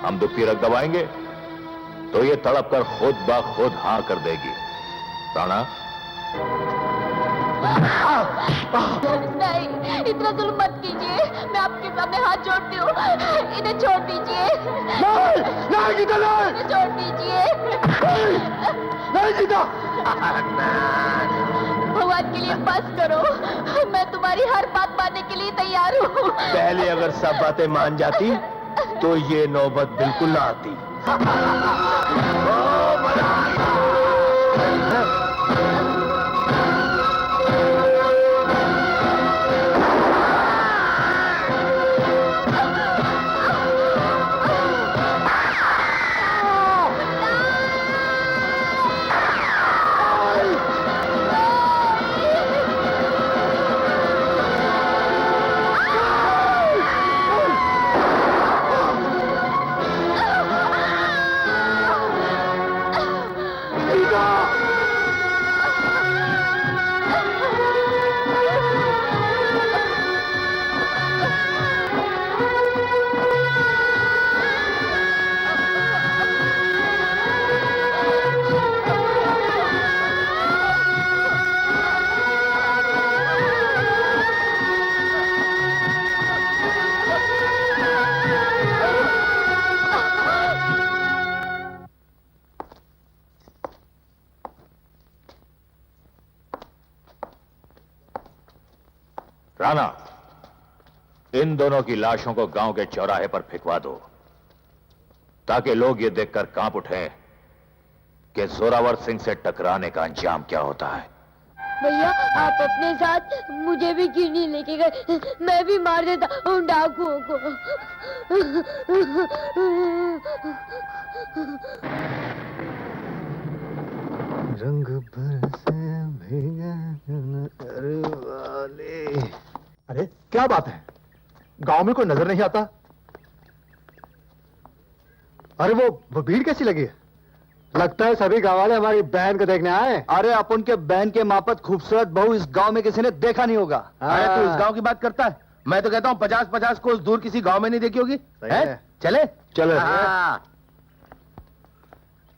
हम दुखती रग दबाएंगे तो ये तड़प कर खुद ब खुद हाँ कर देगी। राणा, नहीं, इतना जुल्म मत कीजिए। मैं आपके सामने हाथ जोड़ती हूँ, इन्हें छोड़ दीजिए। नहीं गीता, नहीं। इन्हें छोड़ दीजिए। नहीं गीता। भगवान के लिए बस करो, मैं तुम्हारी हर बात मानने के लिए तैयार हूँ। पहले अगर सब बातें मान जाती तो ये नौबत बिल्कुल ना आती। राणा, इन दोनों की लाशों को गांव के चौराहे पर फेंकवा दो ताकि लोग ये देखकर कांप उठें कि जोरावर सिंह से टकराने का अंजाम क्या होता है। भैया, आप अपने साथ मुझे भी क्यों नहीं लेके गए? मैं भी मार देता उन डाकुओं को। रंग बरसे भीगा वाले। अरे क्या बात है, गांव में कोई नजर नहीं आता? अरे वो भीड़ कैसी लगी है? लगता है सभी गांव वाले हमारी बहन को देखने आए। अरे अपन के बहन के मापत खूबसूरत बहू इस गांव में किसी ने देखा नहीं होगा। अरे तू इस गांव की बात करता है, मैं तो कहता हूँ 50-50 को दूर किसी गांव में नहीं देखी होगी। है? चले चलो।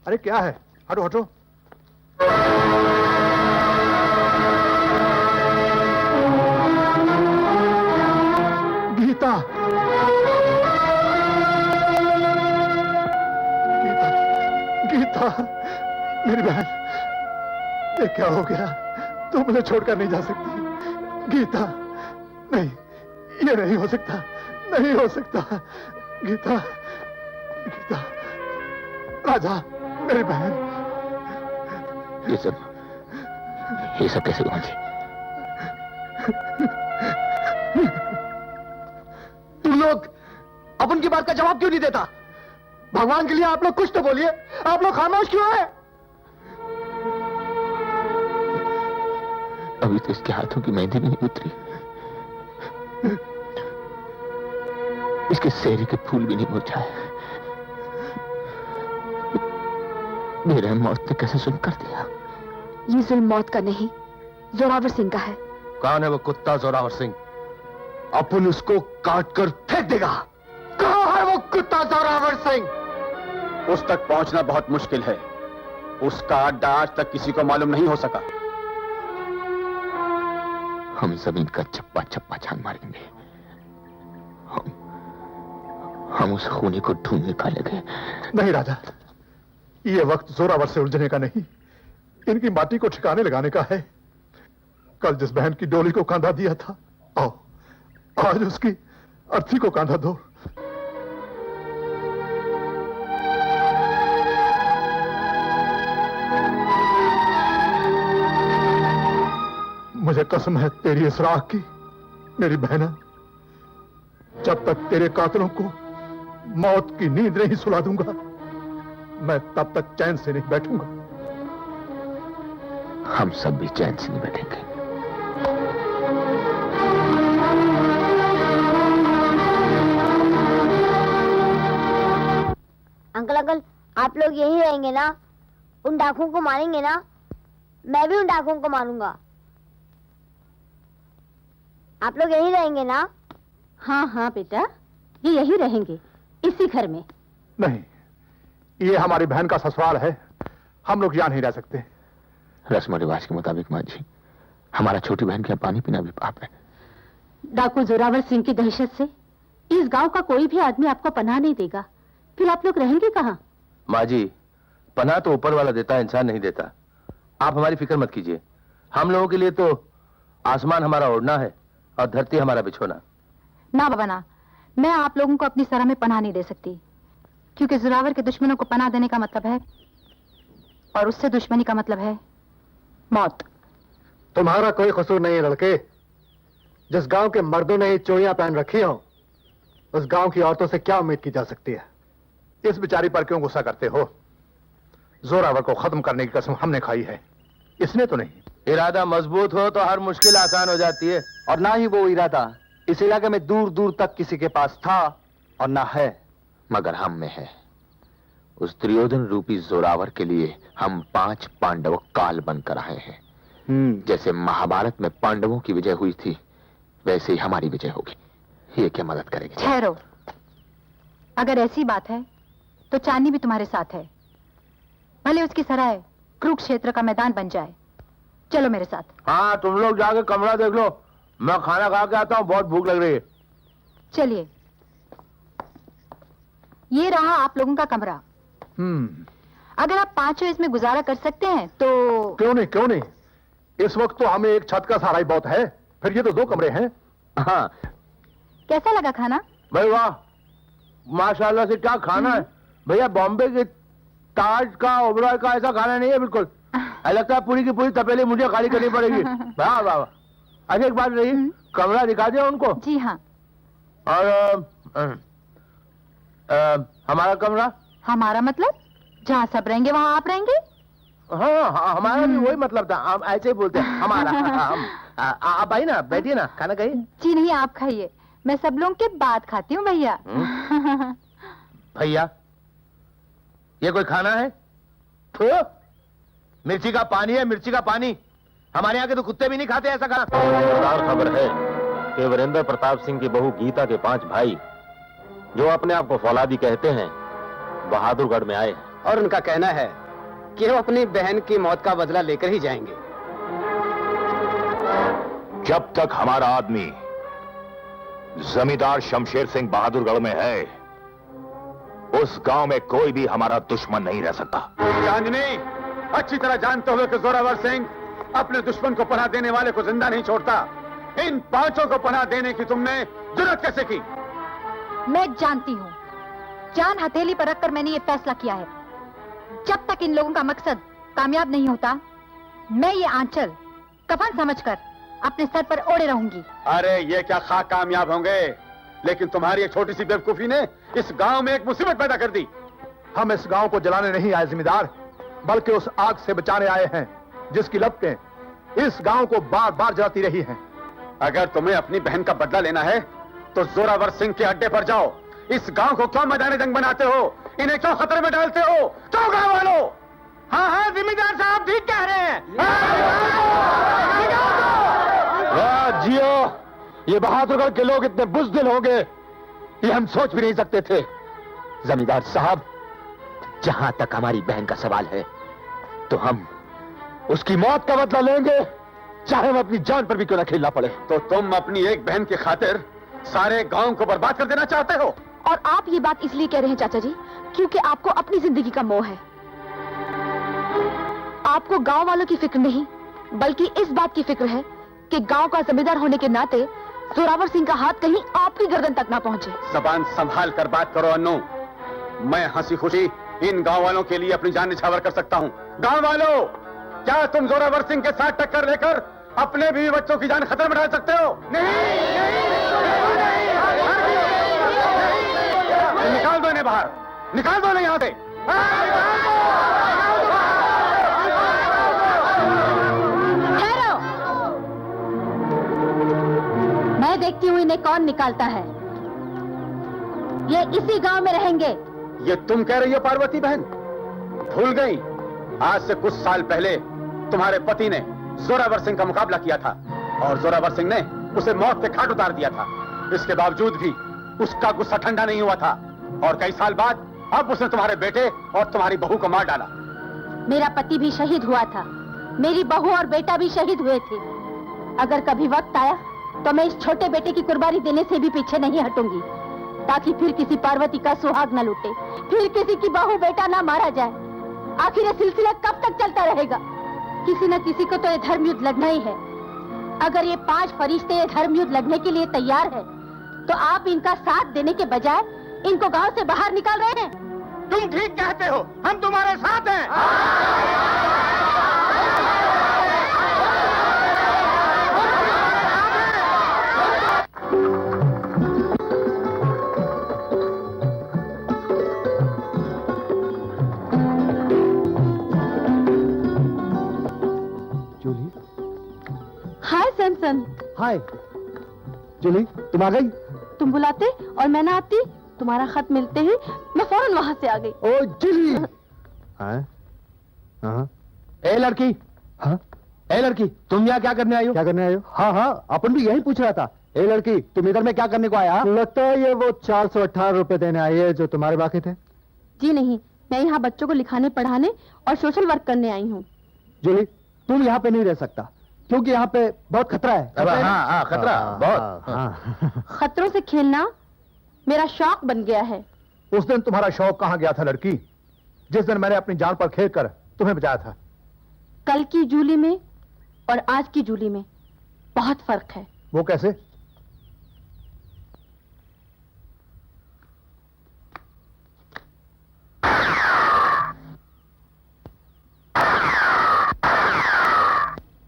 अरे क्या है, हटो हटो। गीता, गीता, गीता, मेरी बहन, ये क्या हो गया? तुम मुझे छोड़कर नहीं जा सकती। गीता, नहीं, ये नहीं हो सकता, नहीं हो सकता। गीता, गीता, राजा, मेरी बहन। ये सब कैसे हुआ जी? तुम लोग अपन की बात का जवाब क्यों नहीं देता? भगवान के लिए आप लोग कुछ तो बोलिए। आप लोग खामोश क्यों हैं? अभी तो इसके हाथों की मेहंदी भी नहीं उतरी। इसके सेहरे के फूल भी नहीं मुरझाए। मेरे मौत ने कैसे सुन कर दिया? ये जुल्म मौत का नहीं, जोरावर सिंह का है। कौन है वो कुत्ता जोरावर सिंह? अपन उसको काट कर फेंक देगा। कहाँ है वो कुत्ता जोरावर सिंह? उस तक पहुंचना बहुत मुश्किल है। उसका अड्डा आज तक किसी को मालूम नहीं हो सका। हम जमीन का चप्पा चप्पा छान मारेंगे। हम उस खूनी को ढूंढ निकालेंगे। नहीं राजा, ये वक्त जोरावर से उलझने का नहीं, इनकी माटी को ठिकाने लगाने का है। कल जिस बहन की डोली को कांधा दिया था, आओ आज उसकी अर्थी को कांधा दो। मुझे कसम है तेरी इस राह की, मेरी बहना, जब तक तेरे कातिलों को मौत की नींद नहीं सुला दूंगा, मैं तब तक चैन से नहीं बैठूंगा। हम सब भी चैन से नहीं बैठेंगे। अंकल अंकल, आप लोग यही रहेंगे ना? उन डाकुओं को मारेंगे ना? मैं भी उन डाकुओं को मारूंगा। आप लोग यही रहेंगे ना? हाँ हाँ बेटा, ये यही रहेंगे, इसी घर में। नहीं, ये हमारी बहन का ससुराल है, हम लोग यहाँ नहीं रह सकते। रस्म रिवाज के मुताबिक माँ जी, हमारा छोटी बहन के यहाँ पानी पीना भी पाप है। डाकू जोरावर सिंह की दहशत से इस गांव का कोई भी आदमी आपको पनाह नहीं देगा, फिर आप लोग रहेंगे कहाँ? माँ जी, पनाह तो ऊपर वाला देता है, इंसान नहीं देता। आप हमारी फिक्र मत कीजिए। हम लोगों के लिए तो आसमान हमारा ओढ़ना है और धरती हमारा बिछोना। ना बाबा ना, मैं आप लोगों को अपनी सरह में पनाह नहीं दे सकती, क्योंकि जोरावर के दुश्मनों को पनाह देने का मतलब है, और उससे दुश्मनी का मतलब है मौत। तुम्हारा कोई कसूर नहीं है लड़के। जिस गांव के मर्दों ने ये चोरियां पहन रखी हो, उस गांव की औरतों से क्या उम्मीद की जा सकती है? इस बेचारी पर क्यों गुस्सा करते हो? जोरावर को खत्म करने की कसम हमने खाई है, इसने तो नहीं। इरादा मजबूत हो तो हर मुश्किल आसान हो जाती है। और ना ही वो इरादा इस इलाके में दूर दूर तक किसी के पास था और ना है। मगर हम में है। उस दुर्योधन रूपी जोरावर के लिए हम 5 पांडव काल बनकर आए हैं। जैसे महाभारत में पांडवों की विजय हुई थी, वैसे ही हमारी विजय होगी। ये क्या मदद करेगी? ठहरो, अगर ऐसी बात है तो चांदनी भी तुम्हारे साथ है। भले उसकी सराय कुरुक्षेत्र का मैदान बन जाए। चलो मेरे साथ। हाँ, तुम लोग जाके कमरा देख लो, मैं खाना खा के आता हूँ, बहुत भूख लग रही है। चलिए, ये रहा आप लोगों का कमरा। अगर आप पांचों इसमें गुजारा कर सकते हैं तो। क्यों नहीं, क्यों नहीं। इस वक्त तो हमें एक छत का सहारा ही बहुत है, फिर ये तो 2 कमरे हैं। हाँ। कैसा लगा खाना? भाई वाह, माशाल्लाह से क्या खाना है भैया। बॉम्बे के ताज का, ओबरॉय का ऐसा खाना नहीं है बिल्कुल। लगता है पूरी की पूरी तपेली मुझे खाली करनी पड़ेगी। वाह वाह। अच्छा एक बात रही, कमरा दिखा दिया उनको? जी हाँ। और हमारा कमरा? हमारा मतलब जहाँ सब रहेंगे वहाँ आप रहेंगे? हाँ, हाँ, हमारा भी वही मतलब था, हम ऐसे ही बोलते हैं हमारा। आप आई ना, बैठिए ना, खाना खाइए। जी नहीं, आप खाइए, मैं सब लोगों के बाद खाती हूँ भैया। भैया, ये कोई खाना है? मिर्ची का पानी है, मिर्ची का पानी। हमारे यहाँ के तो कुत्ते भी नहीं खाते ऐसा खाना। खबर है कि वीरेंद्र प्रताप सिंह की बहू गीता के 5 भाई, जो अपने आप को फौलादी कहते हैं, बहादुरगढ़ में आए हैं। और उनका कहना है कि वो अपनी बहन की मौत का बदला लेकर ही जाएंगे। जब तक हमारा आदमी जमींदार शमशेर सिंह बहादुरगढ़ में है, उस गांव में कोई भी हमारा दुश्मन नहीं रह सकता। चांदनी, अच्छी तरह जानते हुए कि जोरावर सिंह अपने दुश्मन को पनाह देने वाले को जिंदा नहीं छोड़ता, इन 5 को पनाह देने की तुमने जुर्रत कैसे की? मैं जानती हूँ, जान हथेली पर रखकर मैंने ये फैसला किया है, जब तक इन लोगों का मकसद कामयाब नहीं होता, मैं ये आंचल कफन समझकर अपने सर पर ओढ़े रहूंगी। अरे ये क्या खाक कामयाब होंगे, लेकिन तुम्हारी एक छोटी सी बेवकूफी ने इस गांव में एक मुसीबत पैदा कर दी। हम इस गांव को जलाने नहीं आए जिम्मेदार, बल्कि उस आग से बचाने आए हैं जिसकी लपटें इस गांव को बार बार जलाती रही हैं। अगर तुम्हें अपनी बहन का बदला लेना है तो जोरावर सिंह के अड्डे पर जाओ। इस गांव को क्यों मैदान जंग बनाते हो? इन्हें क्यों खतरे में डालते हो? क्यों गांव वालों? हाँ हाँ जिम्मेदार साहब ठीक कह रहे हैं। वाह जियो, ये बहादुरगढ़ के लोग इतने बुज़दिल होंगे ये हम सोच भी नहीं सकते थे। जमींदार साहब, जहां तक हमारी बहन का सवाल है तो हम उसकी मौत का बदला लेंगे, चाहे हम अपनी जान पर भी क्यों न खेलना पड़े। तो तुम अपनी एक बहन की खातिर सारे गांव को बर्बाद कर देना चाहते हो? और आप ये बात इसलिए कह रहे हैं चाचा जी क्योंकि आपको अपनी जिंदगी का मोह है। आपको गांव वालों की फिक्र नहीं बल्कि इस बात की फिक्र है कि गांव का जमींदार होने के नाते जोरावर सिंह का हाथ कहीं आपकी गर्दन तक ना पहुंचे। जबान संभाल कर बात करो अन्नू। मैं हंसी खुशी इन गांव वालों के लिए अपनी जान निछावर कर सकता हूं। गांव वालों, क्या तुम जोरावर सिंह के साथ टक्कर लेकर अपने बीवी बच्चों की जान खतरे में डाल सकते हो? निकाल दो इन्हें बाहर, निकाल दो इन्हें यहां से। ठहरो, मैं देखती हूँ इन्हें कौन निकालता है। ये इसी गांव में रहेंगे। ये तुम कह रही हो पार्वती बहन? भूल गई, आज से कुछ साल पहले तुम्हारे पति ने जोरावर सिंह का मुकाबला किया था और जोरावर सिंह ने उसे मौत के घाट उतार दिया था। इसके बावजूद भी उसका गुस्सा ठंडा नहीं हुआ था और कई साल बाद अब उसने तुम्हारे बेटे और तुम्हारी बहू को मार डाला। मेरा पति भी शहीद हुआ था, मेरी बहू और बेटा भी शहीद हुए थे। अगर कभी वक्त आया तो मैं इस छोटे बेटे की कुर्बानी देने से भी पीछे नहीं हटूंगी, ताकि फिर किसी पार्वती का सुहाग न लूटे, फिर किसी की बहू बेटा ना मारा जाए। आखिर ये सिलसिला कब तक चलता रहेगा? किसी न किसी को तो ये धर्मयुद्ध लड़ना ही है। अगर ये 5 फरिश्ते ये धर्मयुद्ध लड़ने के लिए तैयार है तो आप इनका साथ देने के बजाय इनको गांव से बाहर निकाल रहे हैं। तुम ठीक कहते हो, हम तुम्हारे साथ हैं। हाय सैमसन। हाय जूली, तुम आ गई? तुम बुलाते और मैं ना आती। तुम्हारा खत मिलते ही मैं फौरन वहां से आ गई। ओ जूली। हाँ? हाँ? ए लड़की, हाँ? ए लड़की, तुम यहाँ क्या करने आई हो? क्या करने आए हो? हाँ हाँ, अपन भी यही पूछ रहा था। ए लड़की, तुम इधर में क्या करने को आया? लगता है ये वो 418 रुपए देने आई है जो तुम्हारे बाकी थे। जी नहीं, मैं यहाँ बच्चों को लिखाने पढ़ाने और सोशल वर्क करने आई हूँ। जूली, तुम यहाँ पे नहीं रह सकता क्योंकि यहाँ पे बहुत खतरा है। हाँ हाँ, खतरा बहुत। हाँ। खतरों से खेलना मेरा शौक बन गया है। उस दिन तुम्हारा शौक कहां गया था लड़की, जिस दिन मैंने अपनी जान पर खेल कर तुम्हें बचाया था? कल की जूली में और आज की जूली में बहुत फर्क है। वो कैसे?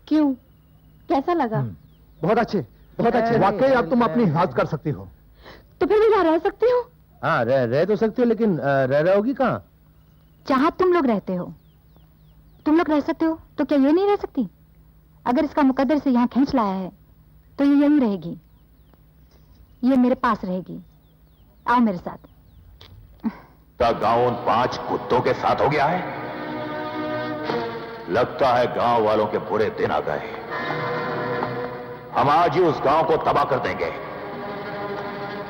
क्यों, कैसा लगा? बहुत अच्छे, बहुत अच्छे। वाकई अब तुम अपनी हिफाजत कर सकती हो। तो फिर मैं यहाँ रह सकती हूँ? हाँ, रह तो सकती हो, लेकिन रह रहोगी कहाँ? जहाँ तुम लोग रहते हो। तुम लोग रह सकते हो तो क्या ये नहीं रह सकती? अगर इसका मुकद्दर से यहाँ खींच लाया है तो ये यहीं रहेगी, ये मेरे पास रहेगी। आओ मेरे साथ। क्या गांव उन 5 कुत्तों के साथ हो गया है? लगता है गांव वालों के बुरे दिन आ गए। हम आज ही उस गांव को तबाह कर देंगे,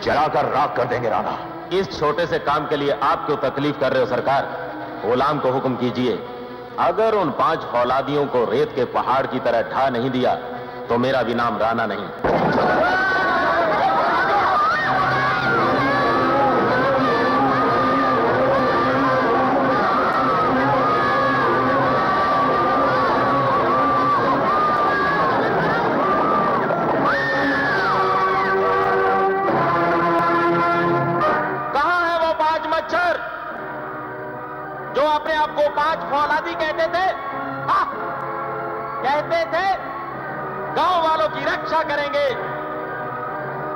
जलाकर राख कर देंगे राना। इस छोटे से काम के लिए आप क्यों तकलीफ कर रहे हो सरकार? गुलाम को हुक्म कीजिए, अगर उन 5 औलादियों को रेत के पहाड़ की तरह ढा नहीं दिया तो मेरा भी नाम राणा नहीं। कहां है वो 5 मच्छर जो अपने आप को 5 फौलादी कहते थे? हाँ, कहते थे गांव वालों की रक्षा करेंगे।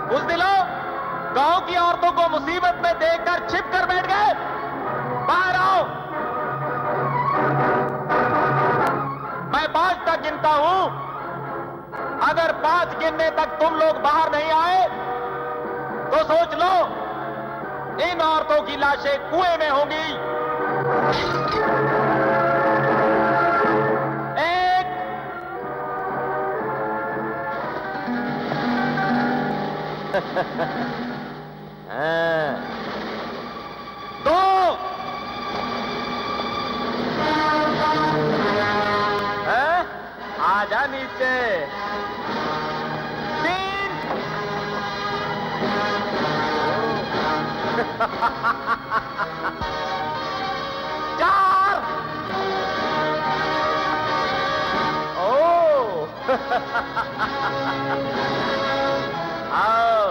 बुज़दिलों, गांव की औरतों को मुसीबत में देखकर छिप कर बैठ गए। बाहर आओ, मैं 5 तक गिनता हूं। अगर 5 गिनने तक तुम लोग बाहर नहीं आए तो सोच लो, इन औरतों की लाशें कुएं में होंगी। एक, हाँ, दो, हाँ, आजा नीचे, तीन, चार, ओ, आओ,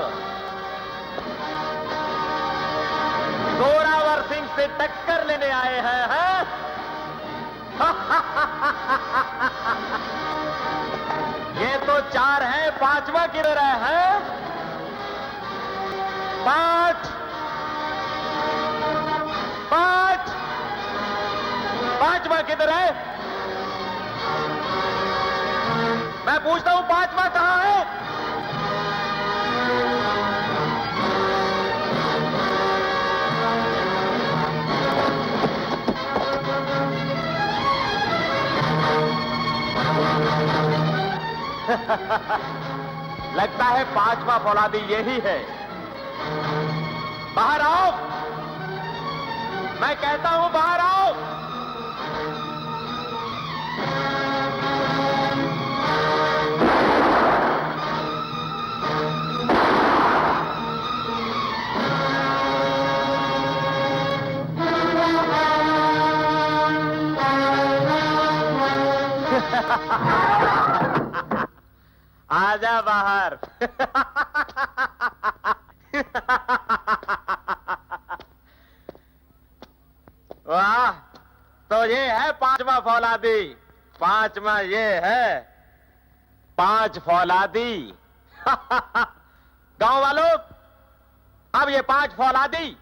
जोरावर सिंह से टक्कर लेने आए हैं, हैं? ये तो चार है, पांचवा किधर है? पांच, पांच, पांचवा किधर है? मैं पूछता हूं, पांचवा कहां है? लगता है पांचवा फौलादी यही है। बाहर आओ, मैं कहता हूं बाहर आओ। आजा बाहर। वाह, तो ये है पांचवा फौलादी। पांचवा ये है, पांच फौलादी। गांव वालों, अब ये पांच फौलादी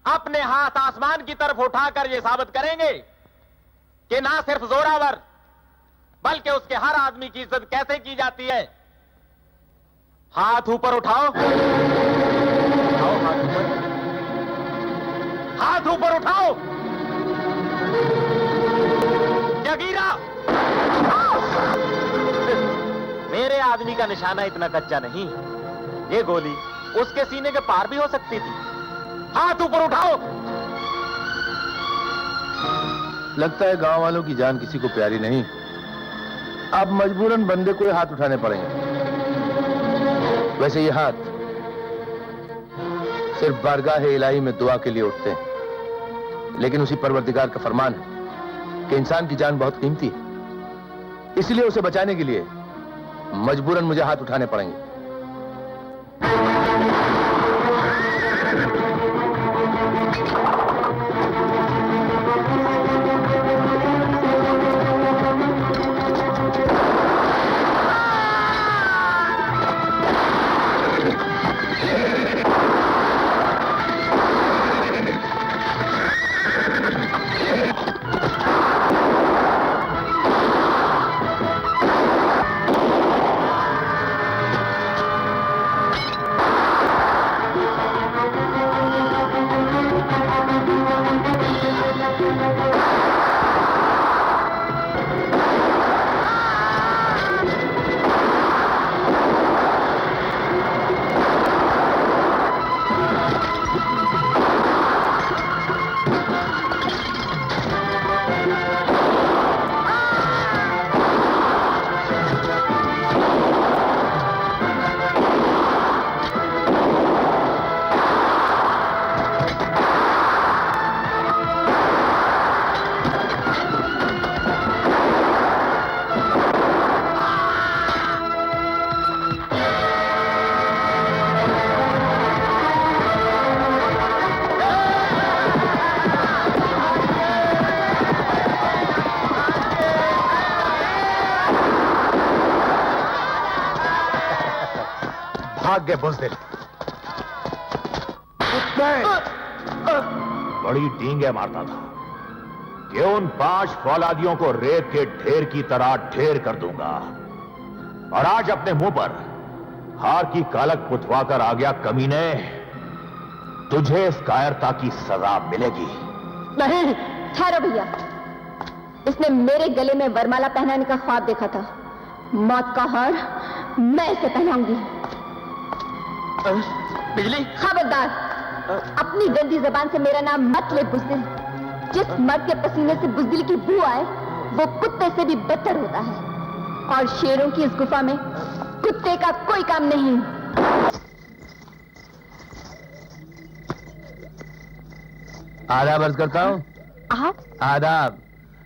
अपने हाथ आसमान की तरफ उठाकर ये साबित करेंगे कि ना सिर्फ जोरावर बल्कि उसके हर आदमी की इज्जत कैसे की जाती है। हाथ ऊपर उठाओ, उठाओ हाथ ऊपर, हाथ ऊपर उठाओ। जगीरा, मेरे आदमी का निशाना इतना कच्चा नहीं, ये गोली उसके सीने के पार भी हो सकती थी। हाथ ऊपर उठाओ। लगता है गांव वालों की जान किसी को प्यारी नहीं, अब मजबूरन बंदे को हाथ उठाने पड़ेंगे। वैसे ये हाथ सिर्फ बारगाह इलाही में दुआ के लिए उठते हैं, लेकिन उसी परवरदिगार का फरमान है कि इंसान की जान बहुत कीमती है, इसलिए उसे बचाने के लिए मजबूरन मुझे हाथ उठाने पड़ेंगे। भाग्य बुज़दिल, बड़ी डींगे मारता था कि उन 5 फौलादियों को रेत के ढेर की तरह ढेर कर दूंगा, और आज अपने मुंह पर हार की कालक पुतवाकर आ गया कमीने। तुझे इस कायरता की सजा मिलेगी। नहीं, ठहरो भैया। इसने मेरे गले में वरमाला पहनाने का ख्वाब देखा था। मौत का हार मैं इसे पहनाऊंगी। बिजली, खबरदार, अपनी गंदी जबान से मेरा नाम मत ले बुज़दिल। जिस मर्द के पसीने से बुज़दिल की बू आए वो कुत्ते से भी बदतर होता है, और शेरों की इस गुफा में कुत्ते का कोई काम नहीं। आदाब अर्ज करता हूँ। आप? आदाब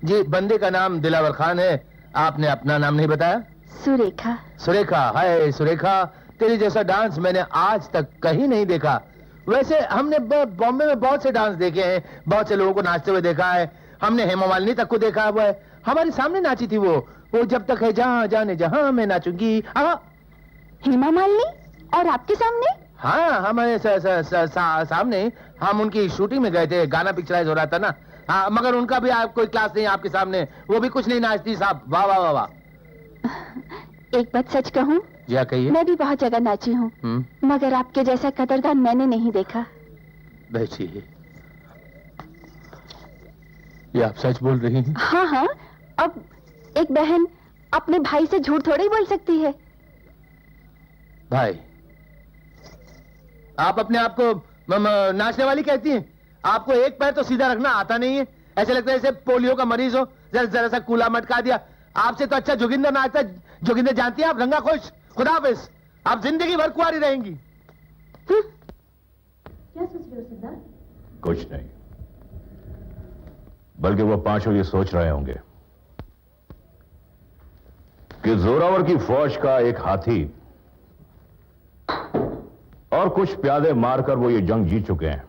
जी। बंदे का नाम दिलावर खान है। आपने अपना नाम नहीं बताया? सुरेखा। सुरेखा, हाय सुरेखा, तेरी जैसा डांस मैंने आज तक कहीं नहीं देखा। वैसे हमने बॉम्बे में बहुत से डांस देखे हैं, बहुत से लोगों को नाचते हुए देखा है। हमने हेमा मालिनी तक को देखा हुआ है। हमारे सामने नाची थी वो जब तक है जहाँ जाने जहाँ मैं नाचूंगी। हेमा मालिनी? और आपके सामने? हाँ, हमारे सामने। हम उनकी शूटिंग में गए थे, गाना पिक्चराइज हो रहा था ना। हाँ, मगर उनका भी कोई क्लास नहीं आपके सामने। वो भी कुछ नहीं नाचती साहब। वाह वाह वाह वाह। एक बात सच कहूँ, क्या कहिए? मैं भी बहुत जगह नाची हूँ, मगर आपके जैसा कदरदान मैंने नहीं देखा। बच्ची, ये आप सच बोल रही हैं? हाँ हाँ, अब एक बहन अपने भाई से झूठ थोड़ी बोल सकती है। भाई, आप अपने आप को नाचने वाली कहती हैं? आपको एक पैर तो सीधा रखना आता नहीं है। ऐसे लगता है जैसे पोलियो का मरीज हो। जरा सा कूला मटका दिया। आपसे तो अच्छा जोगिंदर नाचता। जोगिंदर जानती है आप? रंगा खुश। खुदा हाफिज। आप जिंदगी भर कुंवारी रहेंगी। क्या सोच रहे हो सरदार? कुछ नहीं, बल्कि वो पांचों ये सोच रहे होंगे कि जोरावर की फौज का एक हाथी और कुछ प्यादे मारकर वो ये जंग जीत चुके हैं।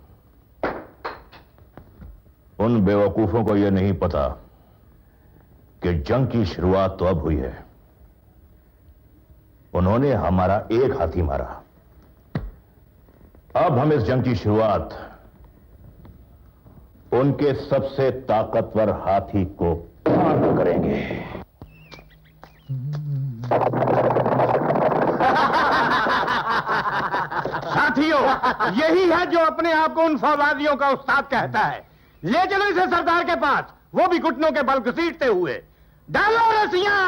उन बेवकूफों को यह नहीं पता कि जंग की शुरुआत तो अब हुई है। उन्होंने हमारा एक हाथी मारा। अब हम इस जंग की शुरुआत उनके सबसे ताकतवर हाथी को मार करेंगे। साथियों, यही है जो अपने आप को उन फौजदारियों का उस्ताद कहता है। ले चलो इसे सरदार के पास, वो भी घुटनों के बल घसीटते हुए। डालो रस्सियां।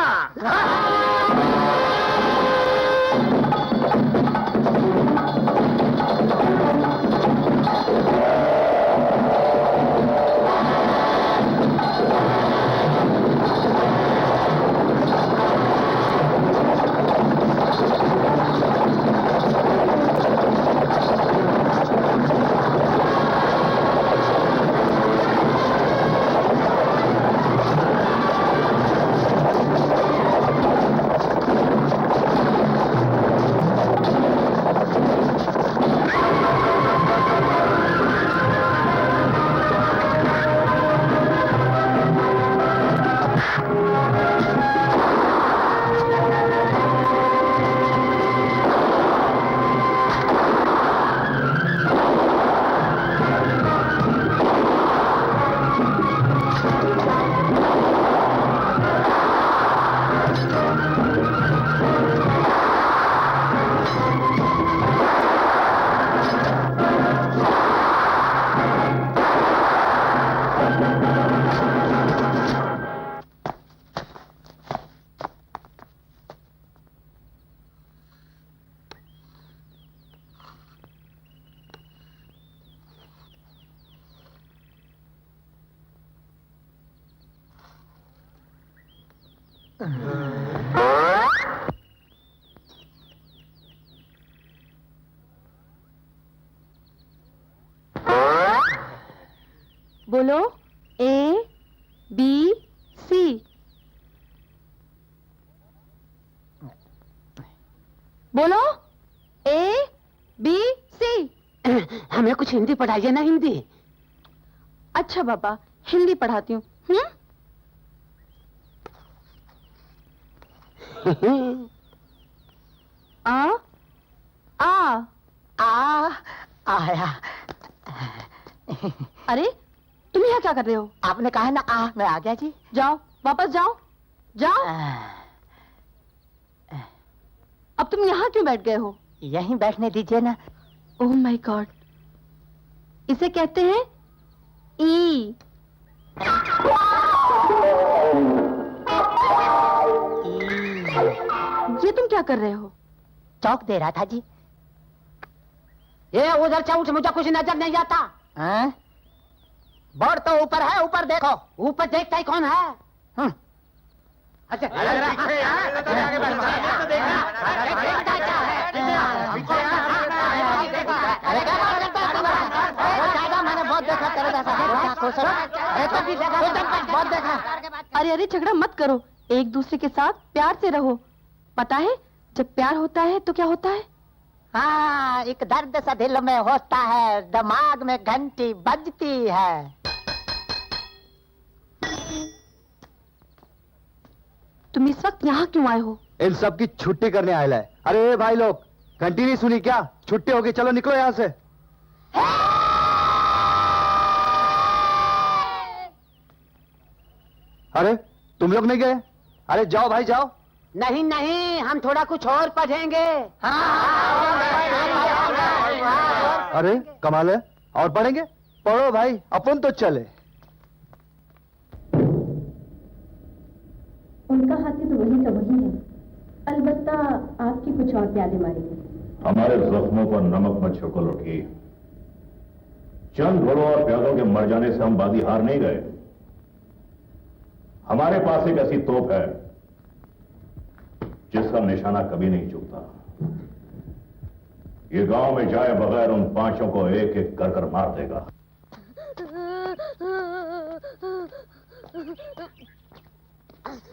बोलो, A B C। बोलो, A B C। हमें कुछ हिंदी पढ़ाइए ना, हिंदी। अच्छा बाबा, हिंदी पढ़ाती हूँ। आ आ आ आया। अरे तुम यहाँ क्या कर रहे हो? आपने कहा ना आ, मैं आ गया जी। जाओ, वापस जाओ, जाओ। अब तुम यहाँ क्यों बैठ गए हो? यहीं बैठने दीजिए ना। ओह माय गॉड, इसे कहते हैं ई। ये तुम क्या कर रहे हो? चौक दे रहा था जी। ये उधर चौक से मुझे कुछ नजर नहीं आता। हाँ? बोर्ड तो ऊपर है, ऊपर देखो। ऊपर देखता ही कौन है? अच्छा मैंने बहुत देखा तेरे बहुत देखा। अरे अरे झगड़ा मत करो, एक दूसरे के साथ प्यार से रहो। पता है जब प्यार होता है तो क्या होता है? हाँ, एक दर्द सा दिल में होता है, दिमाग में घंटी बजती है। तुम इस वक्त यहाँ क्यों आए हो? इन सब की छुट्टी करने आया है। अरे भाई लोग, घंटी नहीं सुनी क्या? छुट्टी होगी, चलो निकलो यहाँ से। अरे तुम लोग नहीं गए? अरे जाओ भाई जाओ। नहीं नहीं, हम थोड़ा कुछ और पढ़ेंगे। अरे कमाल है, और पढ़ेंगे? पढ़ो भाई, अपन तो चले। उनका हाथी तो वही का वही है, अलबत्ता आपकी कुछ और प्यादे मारेगी। हमारे जख्मों पर नमक मत छिड़को लुटकी। चंद घोड़ों और प्यादों के मर जाने से हम बाजी हार नहीं गए। हमारे पास एक ऐसी तोप है जिसका निशाना कभी नहीं चूकता। ये गांव में जाए बगैर उन पांचों को एक एक कर कर मार देगा।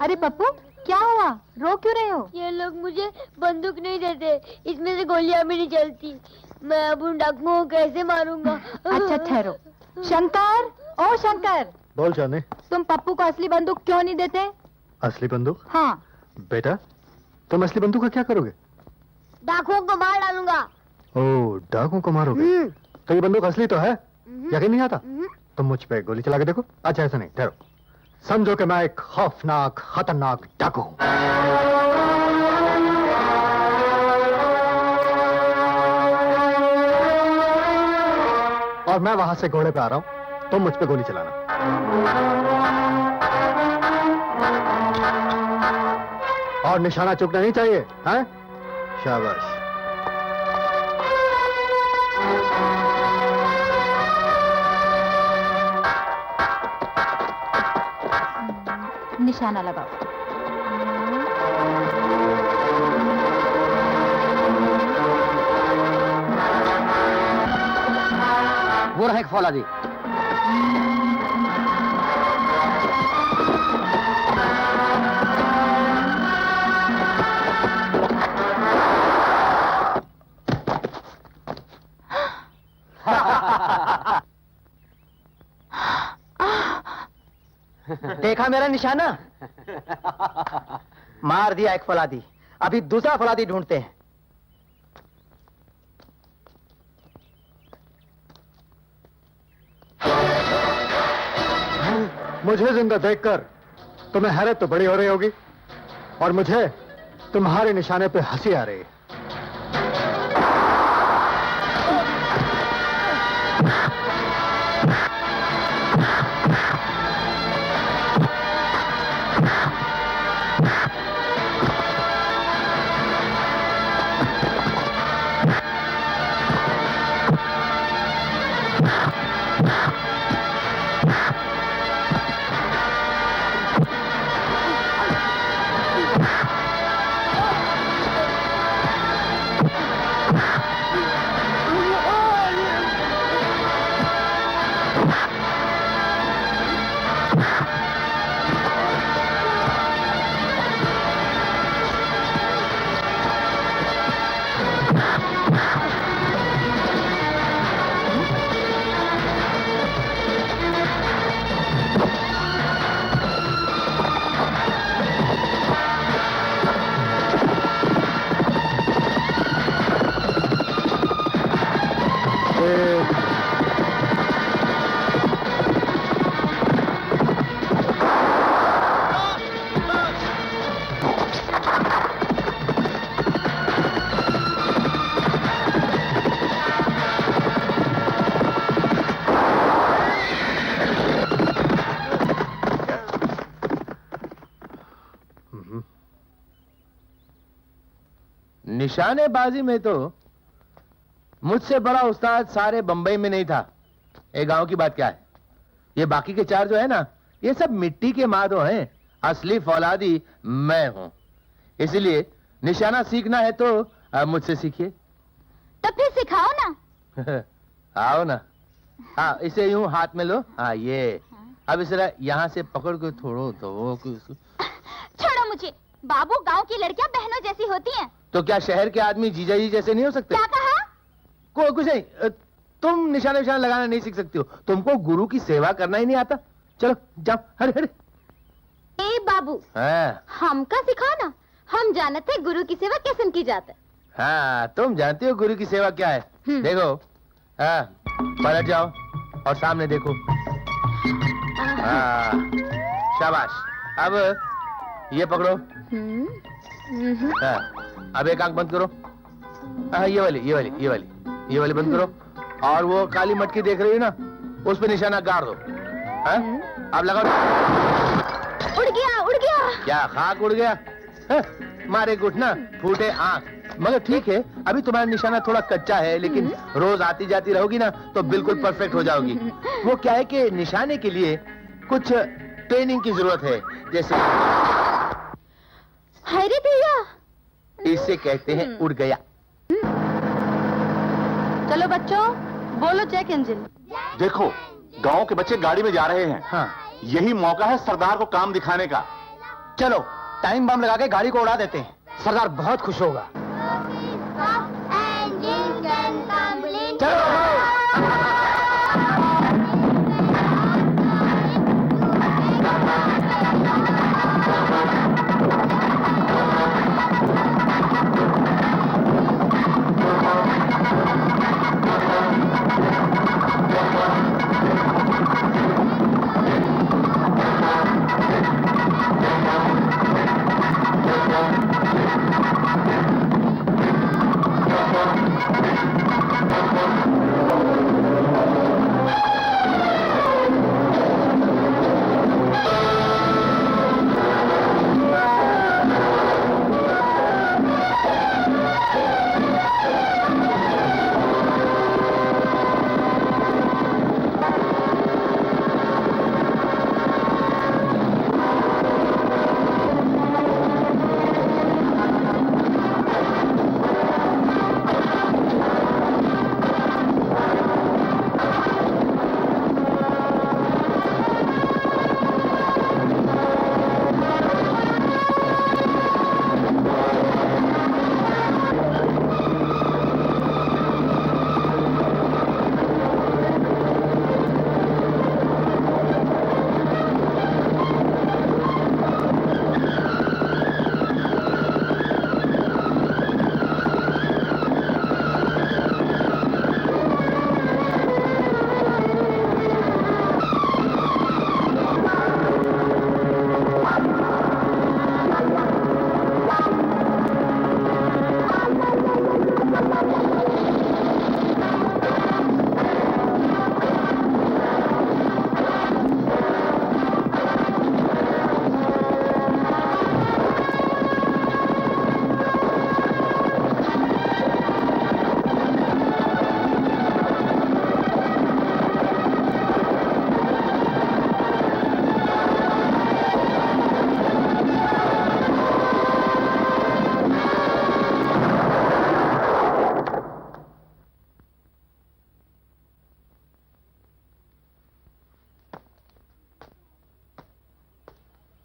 अरे पप्पू, क्या हुआ? रो क्यों रहे हो? ये लोग मुझे बंदूक नहीं देते, इसमें से गोलियां भी नहीं चलती। मैं अब उन डाकुओं को कैसे मारूंगा? अच्छा ठहरो। शंकर, ओ शंकर, बोल जाने। तुम पप्पू को असली बंदूक क्यों नहीं देते? असली बंदूक? हाँ। बेटा, तुम असली बंदूक का क्या करोगे? डाकुओं को मार डालूंगा। ओह, डाकुओं को मारोगे? तो ये बंदूक असली तो है? यकीन नहीं आता? तुम मुझ पे गोली चला के देखो। अच्छा ऐसा नहीं, ठहरो। समझो कि मैं एक खौफनाक खतरनाक डाकू हूं। और मैं वहां से घोड़े पे आ रहा हूं, तुम मुझ पे गोली चलाना। और निशाना चूकना नहीं चाहिए, हैं? शाबाश। निशाना लगाओ। वो रहे फौलादी। देखा मेरा निशाना? मार दिया एक फौलादी, अभी दूसरा फौलादी ढूंढते हैं। मुझे जिंदा देखकर तुम्हें हैरत तो बड़ी हो रही होगी, और मुझे तुम्हारे निशाने पे हंसी आ रही है। निशानेबाजी में तो मुझसे बड़ा उस्ताद सारे बंबई में नहीं था। ये गांव की बात क्या है, ये बाकी के 4 जो है ना, ये सब मिट्टी के मादो हैं। असली फौलादी मैं हूं। इसलिए निशाना सीखना है तो मुझसे सीखिए। तो फिर सिखाओ ना। आओ ना। हाँ, इसे यूं हाथ में लो। हाँ, ये अब इसे यहाँ से पकड़ के थोड़ो दो। छोड़ो मुझे। बाबू, गांव की लड़कियां बहनों जैसी होती हैं। तो क्या शहर के आदमी जीजा जी जैसे नहीं हो सकते? क्या कहा? कुछ नहीं। तुम निशाना लगाना नहीं सीख सकती हो। तुमको गुरु की सेवा करना ही नहीं आता। चलो जाओ। हरे हरे। ए बाबू, हाँ हमका सिखाओ ना। हम जानते हैं गुरु की सेवा कैसे की जाता है। हाँ, तुम जानती हो गुरु की सेवा क्या है। देखो, हाँ, पलट जाओ और सामने देखो। हाँ, शाबाश। अब ये पकड़ो। हाँ, अब एक आंख बंद करो। हाँ, ये वाली बंद करो। और वो काली मटकी देख रही है ना, उस पे निशाना गाड़ दो। हाँ, अब लगाओ। उड़ गया। क्या खाक उड़ गया? हाँ, मारे घुटना, फूटे आंख। मगर ठीक है, अभी तुम्हारा निशाना थोड़ा कच्चा है, लेकिन रोज आती जाती रहोगी ना तो बिल्कुल परफेक्ट हो जाओगी। वो क्या है कि निशाने के लिए कुछ ट्रेनिंग की जरूरत है। जैसे अरे भैया, इसे कहते हैं उड़ गया। चलो बच्चों, बोलो चेक इंजन। देखो, गांव के बच्चे गाड़ी में जा रहे हैं। हाँ, यही मौका है सरदार को काम दिखाने का। चलो टाइम बम लगा के गाड़ी को उड़ा देते हैं। सरदार बहुत खुश होगा।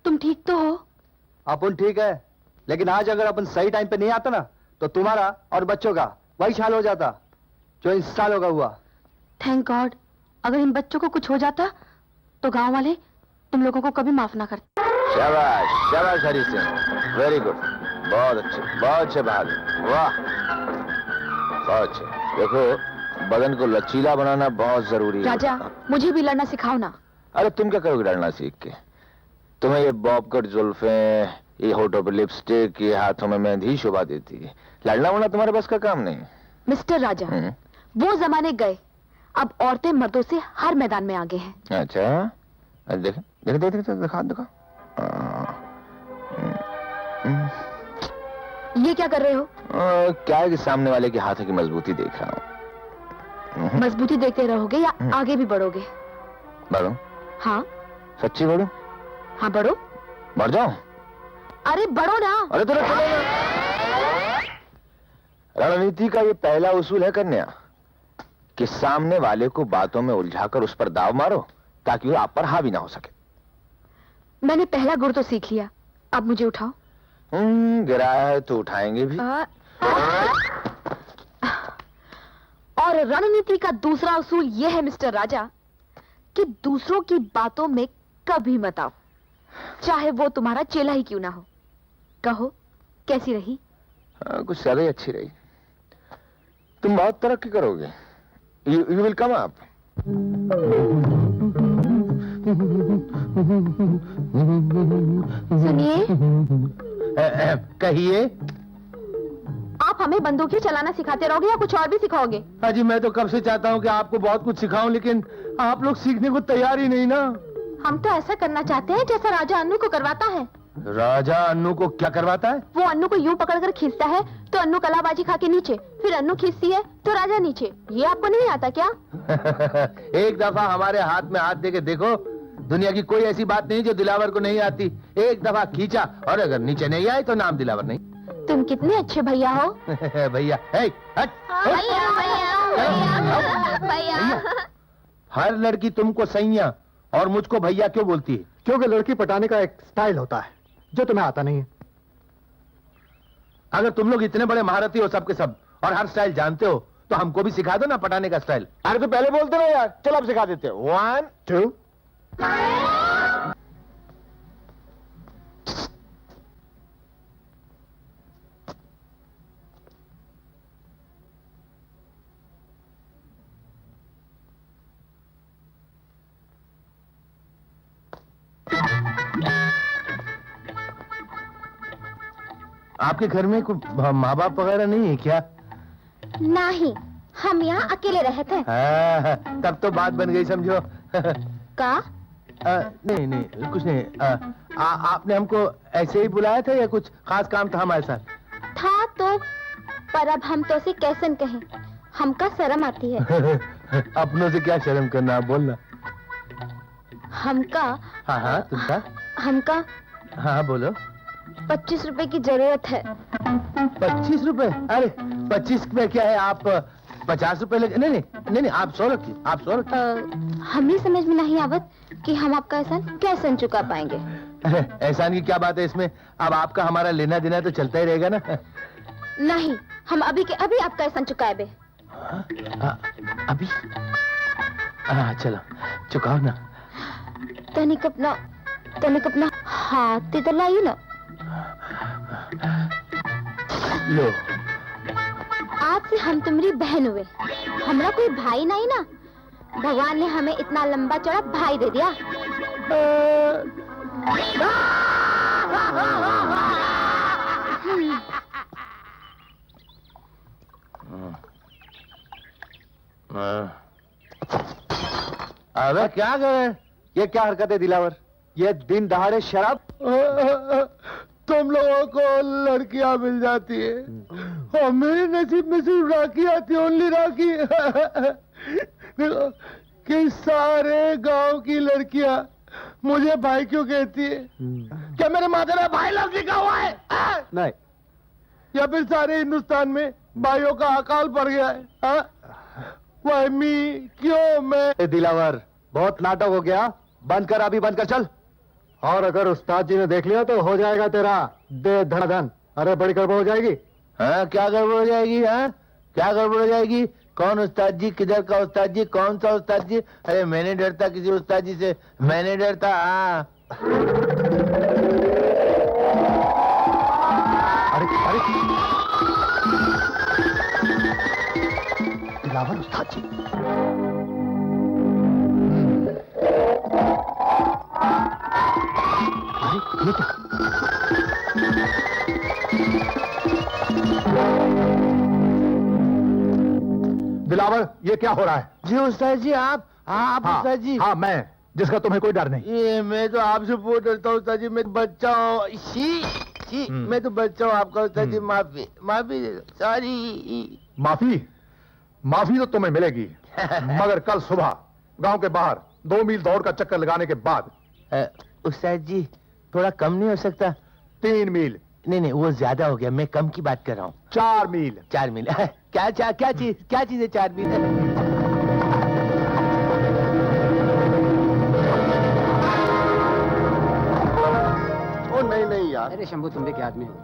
तुम ठीक तो हो? अपन ठीक है, लेकिन आज अगर अपन सही टाइम पे नहीं आता ना तो तुम्हारा और बच्चों का वही हाल हो जाता जो इन सालों का हुआ। थैंक गॉड, अगर इन बच्चों को कुछ हो जाता तो गांव वाले तुम लोगों को कभी माफ ना करते। शाबाश शाबाश हरी सिंह, वेरी गुड, बहुत अच्छे बहादुर, वाह, बहुत अच्छे। देखो, बदन को लचीला बनाना बहुत जरूरी है। राजा, मुझे भी लड़ना सिखाओ ना। अरे तुम क्या करोगे लड़ना सीख के? तुम्हें ये बॉब कट जुल्फें, ये होठों पे लिपस्टिक, ये हाथों में मेहंदी शोभा देती है। लड़ना वरना तुम्हारे बस का काम नहीं। मिस्टर राजा, वो जमाने गए, अब औरतें मर्दों से हर मैदान में आगे हैं। अच्छा, देख देख देख दिखा दिखा। ये क्या कर रहे हो? क्या है कि सामने वाले के हाथों की मजबूती देख रहा हूँ। मजबूती देखते रहोगे या आगे भी बढ़ोगे? बढ़ो। हाँ सच्ची बढ़ो। हाँ बढ़ो। बढ़ जाओ। अरे बढ़ो ना। अरे तेरा चलो ना। रणनीति का ये पहला उसूल है कन्या कि सामने वाले को बातों में उलझाकर उस पर दाव मारो ताकि वो आप पर हावी ना हो सके। मैंने पहला गुण तो सीख लिया, अब मुझे उठाओ। गिराया है तो उठाएंगे भी। और रणनीति का दूसरा उसूल यह है मिस्टर राजा कि दूसरों की बातों में कभी मत आओ, चाहे वो तुम्हारा चेला ही क्यों ना हो। कहो कैसी रही? कुछ ज्यादा ही अच्छी रही। तुम बहुत तरक्की करोगे। You will come up. सुनिए, कहिए। आप हमें बंदूकें चलाना सिखाते रहोगे या कुछ और भी सिखाओगे? हाजी, मैं तो कब से चाहता हूँ कि आपको बहुत कुछ सिखाऊं, लेकिन आप लोग सीखने को तैयार ही नहीं ना। हम तो ऐसा करना चाहते हैं जैसा राजा अन्नू को करवाता है। राजा अन्नू को क्या करवाता है? वो अन्नू को यूं पकड़कर खींचता है तो अन्नू कलाबाजी खा के नीचे, फिर अन्नू खींचती है तो राजा नीचे। ये आपको नहीं आता क्या? एक दफा हमारे हाथ में हाथ देके देखो, दुनिया की कोई ऐसी बात नहीं जो दिलावर को नहीं आती। एक दफा खींचा और अगर नीचे नहीं आए तो नाम दिलावर नहीं। तुम कितने अच्छे भैया हो। भैया, हे, हट, भैया। हर लड़की तुमको सैया और मुझको भैया क्यों बोलती है? क्योंकि लड़की पटाने का एक स्टाइल होता है जो तुम्हें आता नहीं है। अगर तुम लोग इतने बड़े महारथी हो सबके सब और हर स्टाइल जानते हो तो हमको भी सिखा दो ना पटाने का स्टाइल। अरे तो पहले बोलते रहो यार। चलो अब सिखा देते हैं। 1 2। आपके घर में कोई माँ बाप वगैरह नहीं है क्या? नहीं, हम यहाँ अकेले रहते हैं। हाँ, तब तो बात बन गई समझो। का? नहीं नहीं कुछ नहीं। आपने हमको ऐसे ही बुलाया था या कुछ खास काम था हमारे साथ? था तो, पर अब हम तो उसे कैसे कहें, हमका शर्म आती है। अपनों से क्या शर्म करना, आप बोलना। हमका हाँ तुमका? हमका हाँ बोलो। 25 रुपए की जरूरत है। 25 रुपए? अरे 25 में क्या है, आप 50 रुपए लगे। नहीं आप 100 रखिए, आप 100 रखिए। हमें समझ में नहीं आवत कि हम आपका एहसान कैसे चुका पाएंगे। एहसान की क्या बात है इसमें? अब आपका हमारा लेना देना तो चलता ही रहेगा ना। नहीं, हम अभी के अभी आपका एहसान चुकाए बे। अभी? चलो चुकाओ ना। तनिक अपना हाथ इधर लाइए ना। लो, आज से हम तुम्हारी बहन हुए, हमारा कोई भाई नहीं ना। भगवान ने हमें इतना लंबा चौड़ा भाई दे दिया। अबे क्या कर रहे हैं? ये क्या हरकत है दिलावर? ये दिन दहाड़े शराब? तुम लोगों को लड़कियां मिल जाती है और मेरे नसीब में सिर्फ राखी आती है, ओनली राखी। देखो कि सारे गांव की लड़कियां मुझे भाई क्यों कहती है? क्या मेरे माथे में भाई लफ्ज लिखा हुआ है? नहीं। या फिर सारे हिंदुस्तान में भाइयों का अकाल पड़ गया है? वाई मी, क्यों मैं? दिलावर, बहुत नाटक हो गया, बंद कर, अभी बंद कर, चल। और अगर उस्ताद जी ने देख लिया तो हो जाएगा तेरा दे धड़ाधन। अरे बड़ी गड़बड़ हो जाएगी। हाँ, क्या गड़बड़ हो जाएगी? हाँ, क्या गड़बड़ हो जाएगी? कौन उस्ताद जी? किधर का उस्ताद जी? कौन सा उस्ताद जी? अरे मैं नहीं डरता किसी उस्ताद जी से, मैं नहीं डरता। हाँ। अरे दिलावर, उस्ताद जी। अरे ये क्या? दिलावर, ये क्या हो रहा है? जी उस्ताद जी, आप उस्ताद जी। हाँ, मैं, जिसका तुम्हें कोई डर नहीं। ये मैं तो आपसे बहुत डरता हूँ उस्ताद जी। मैं बच्चा हूँ। शी जी मैं तो बच्चा हूँ आपका उस्ताद जी, माफी माफी सॉरी। माफी माफी तो तुम्हें मिलेगी, मगर कल सुबह गांव के बाहर 2 मील दौड़ का चक्कर लगाने के बाद। उस्ताद जी थोड़ा कम नहीं हो सकता? 3 मील। नहीं वो ज्यादा हो गया, मैं कम की बात कर रहा हूँ। 4 मील। 4 मील क्या चीज है 4 मील? ओ नहीं यार। अरे शंभू तुम भी क्या आदमी हो?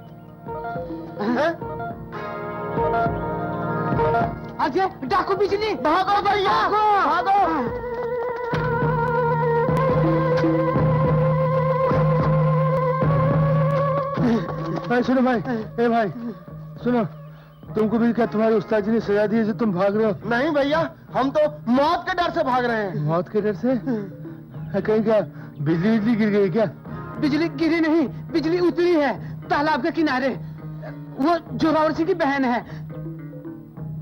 अजय डाकू बिजली, भागो भैया भागो। भाई सुनो भाई, ए भाई सुनो, तुमको भी क्या तुम्हारे उस्ताद जी ने सजा दी है जो तुम भाग रहे हो? नहीं भैया, हम तो मौत के डर से भाग रहे हैं। मौत के डर से? कहीं क्या बिजली गिर गई क्या? बिजली गिरी नहीं, बिजली उतरी है तालाब के किनारे। वो जोरावर सिंह की बहन है।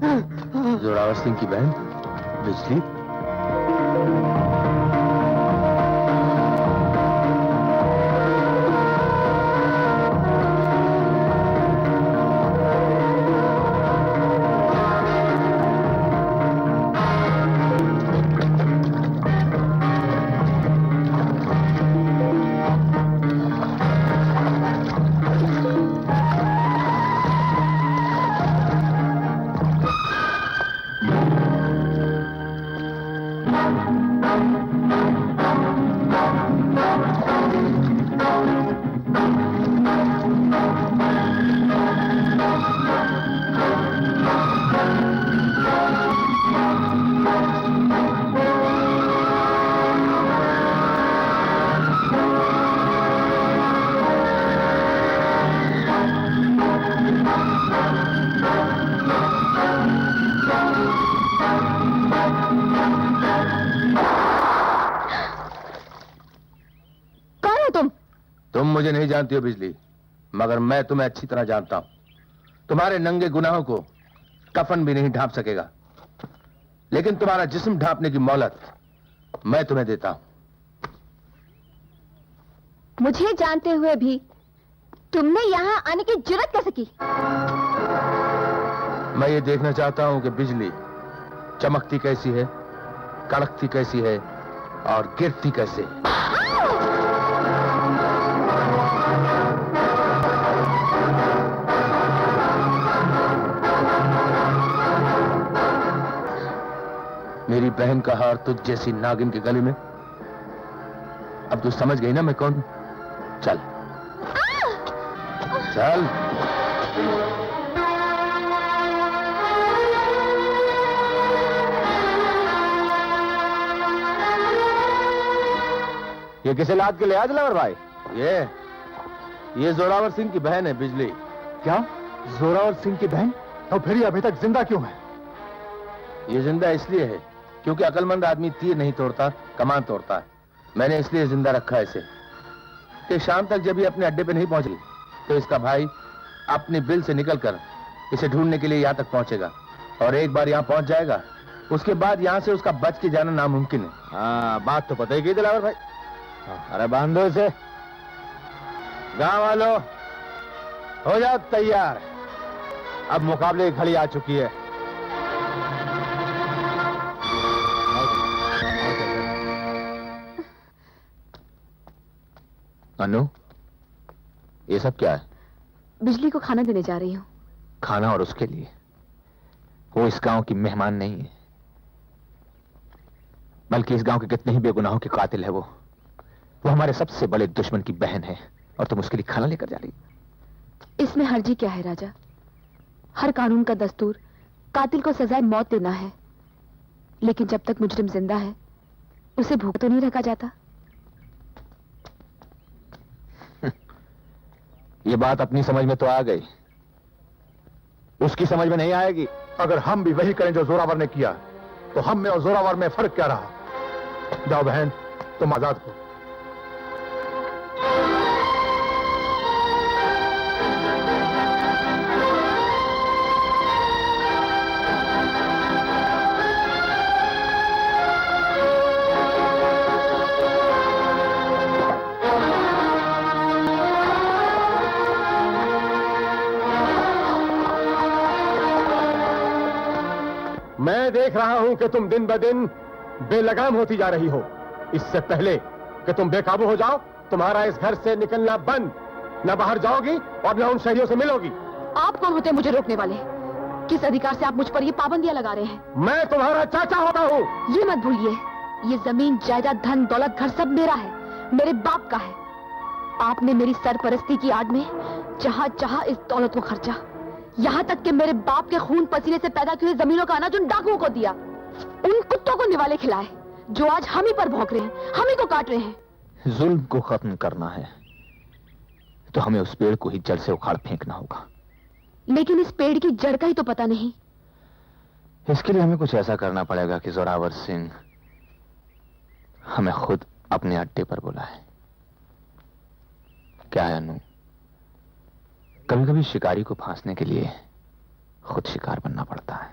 जोरावर सिंह की बहन बिजली? तुम मुझे नहीं जानती हो बिजली, मगर मैं तुम्हें अच्छी तरह जानता हूं। तुम्हारे नंगे गुनाहों को कफन भी नहीं ढांप सकेगा, लेकिन तुम्हारा जिस्म ढांपने की मोहलत मैं तुम्हें देता हूं। मुझे जानते हुए भी तुमने यहाँ आने की जुर्रत कैसे की? मैं ये देखना चाहता हूं कि बिजली चमकती कैसी है, कड़कती कैसी है और गिरती कैसे। मेरी बहन का हार तुझ जैसी नागिन के गले में। अब तू समझ गई ना मैं कौन? चल चल। ये किसे लाद के ले आया दिलावर भाई? ये जोरावर सिंह की बहन है बिजली। क्या जोरावर सिंह की बहन? तो फिर ये अभी तक जिंदा क्यों है? ये जिंदा इसलिए है क्योंकि अकलमंद आदमी तीर नहीं तोड़ता, कमान तोड़ता है। मैंने इसलिए जिंदा रखा है इसे कि शाम तक जब ये अपने अड्डे पे नहीं पहुंची तो इसका भाई अपनी बिल से निकलकर इसे ढूंढने के लिए यहाँ तक पहुंचेगा, और एक बार यहाँ पहुंच जाएगा उसके बाद यहाँ से उसका बच के जाना नामुमकिन है। हाँ, बात तो पता ही की दिलावर भाई। अरे बांधो इसे। गांव वालों हो जाओ तैयार, अब मुकाबले की घड़ी आ चुकी है। अनु, ये सब क्या है? बिजली को खाना देने जा रही हूँ। खाना? और उसके लिए? वो इस गांव की मेहमान नहीं है, बल्कि इस गांव के कितने ही बेगुनाहों के कातिल है। वो हमारे सबसे बड़े दुश्मन की बहन है, और तुम उसके लिए खाना लेकर जा रही? इसमें हर्जी क्या है राजा? हर कानून का दस्तूर कातिल को सजाए मौत देना है, लेकिन जब तक मुजरिम जिंदा है उसे भूख तो नहीं रखा जाता। ये बात अपनी समझ में तो आ गई, उसकी समझ में नहीं आएगी। अगर हम भी वही करें जो जोरावर ने किया, तो हम में और जोरावर में फर्क क्या रहा? जाओ बहन, तुम आजाद हो। मैं देख रहा हूं कि तुम दिन ब दिन बेलगाम होती जा रही हो। इससे पहले कि तुम बेकाबू हो जाओ, तुम्हारा इस घर से निकलना बंद। न बाहर जाओगी और न उन शहरियों से मिलोगी। आप कौन होते हैं मुझे रोकने वाले? किस अधिकार से आप मुझ पर ये पाबंदियां लगा रहे हैं? मैं तुम्हारा चाचा होता हूँ। ये मत भूलिए, ये जमीन, जायदाद, धन, दौलत, घर सब मेरा है, मेरे बाप का है। आपने मेरी सरपरस्ती की आड़ में जहाँ चाहा इस दौलत को खर्चा, यहाँ तक कि मेरे बाप के खून पसीने से पैदा की हुई जमीनों का अनाज उन डाकुओं को दिया, उन कुत्तों को निवाले खिलाए जो आज हम ही पर भौंक रहे हैं, हम ही को काट रहे हैं। जुल्म को खत्म करना है तो हमें उस पेड़ को ही जड़ से उखाड़ फेंकना होगा। लेकिन इस पेड़ की जड़ का ही तो पता नहीं। इसके लिए हमें कुछ ऐसा करना पड़ेगा कि जोरावर सिंह हमें खुद अपने अड्डे पर बुलाए। क्या है अनु, कभी कभी शिकारी को फांसने के लिए खुद शिकार बनना पड़ता है।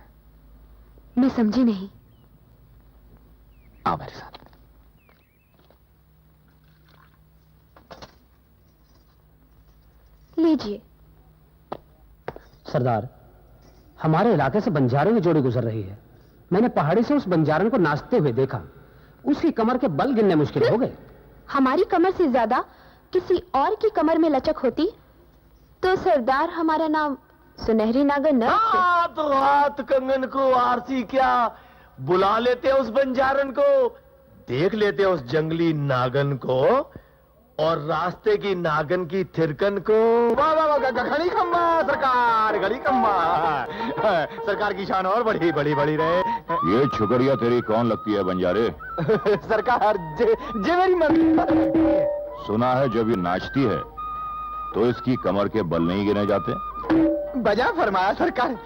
मैं समझी नहीं। आओ मेरे साथ। लीजिए। सरदार, हमारे इलाके से बंजारों की जोड़ी गुजर रही है। मैंने पहाड़ी से उस बंजारन को नाचते हुए देखा। उसकी कमर के बल गिनने मुश्किल हो गए। हमारी कमर से ज्यादा किसी और की कमर में लचक होती तो सरदार हमारा नाम सुनहरी नागन न रखते। तो हाथ कंगन को आरसी क्या बुला लेते उस बंजारन को, देख लेते उस जंगली नागन को और रास्ते की नागन की थिरकन को। वाह वाह वाह, घड़ी खम्बा सरकार, घड़ी खम्बा। सरकार की शान और बड़ी बड़ी बड़ी रहे। ये छुकरिया तेरी कौन लगती है बंजारे? सरकार जे मेरी मर्जी। सुना है जब ये नाचती है तो इसकी कमर के बल नहीं गिने जाते। बजा फरमाया सरकार।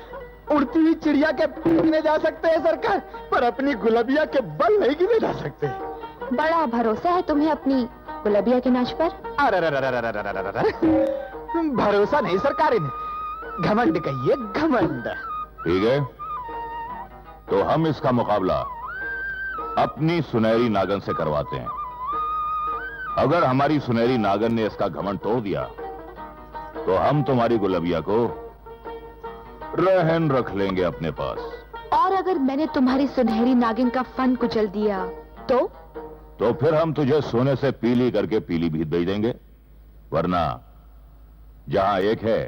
उड़ती हुई चिड़िया के गिने जा सकते हैं सरकार, पर अपनी गुलबिया के बल नहीं गिने जा सकते। बड़ा भरोसा है तुम्हें अपनी गुलबिया के नाच पर। भरोसा नहीं सरकार, इन्हें घमंड कहिए, घमंड। ठीक है, तो हम इसका मुकाबला अपनी सुनहरी नागन से करवाते हैं। अगर हमारी सुनहरी नागन ने इसका घमंड तोड़ दिया तो हम तुम्हारी गुलबिया को रहन रख लेंगे अपने पास। और अगर मैंने तुम्हारी सुनहरी नागिन का फन कुचल दिया तो फिर हम तुझे सोने से पीली करके पीलीभीत भेज देंगे, वरना जहां एक है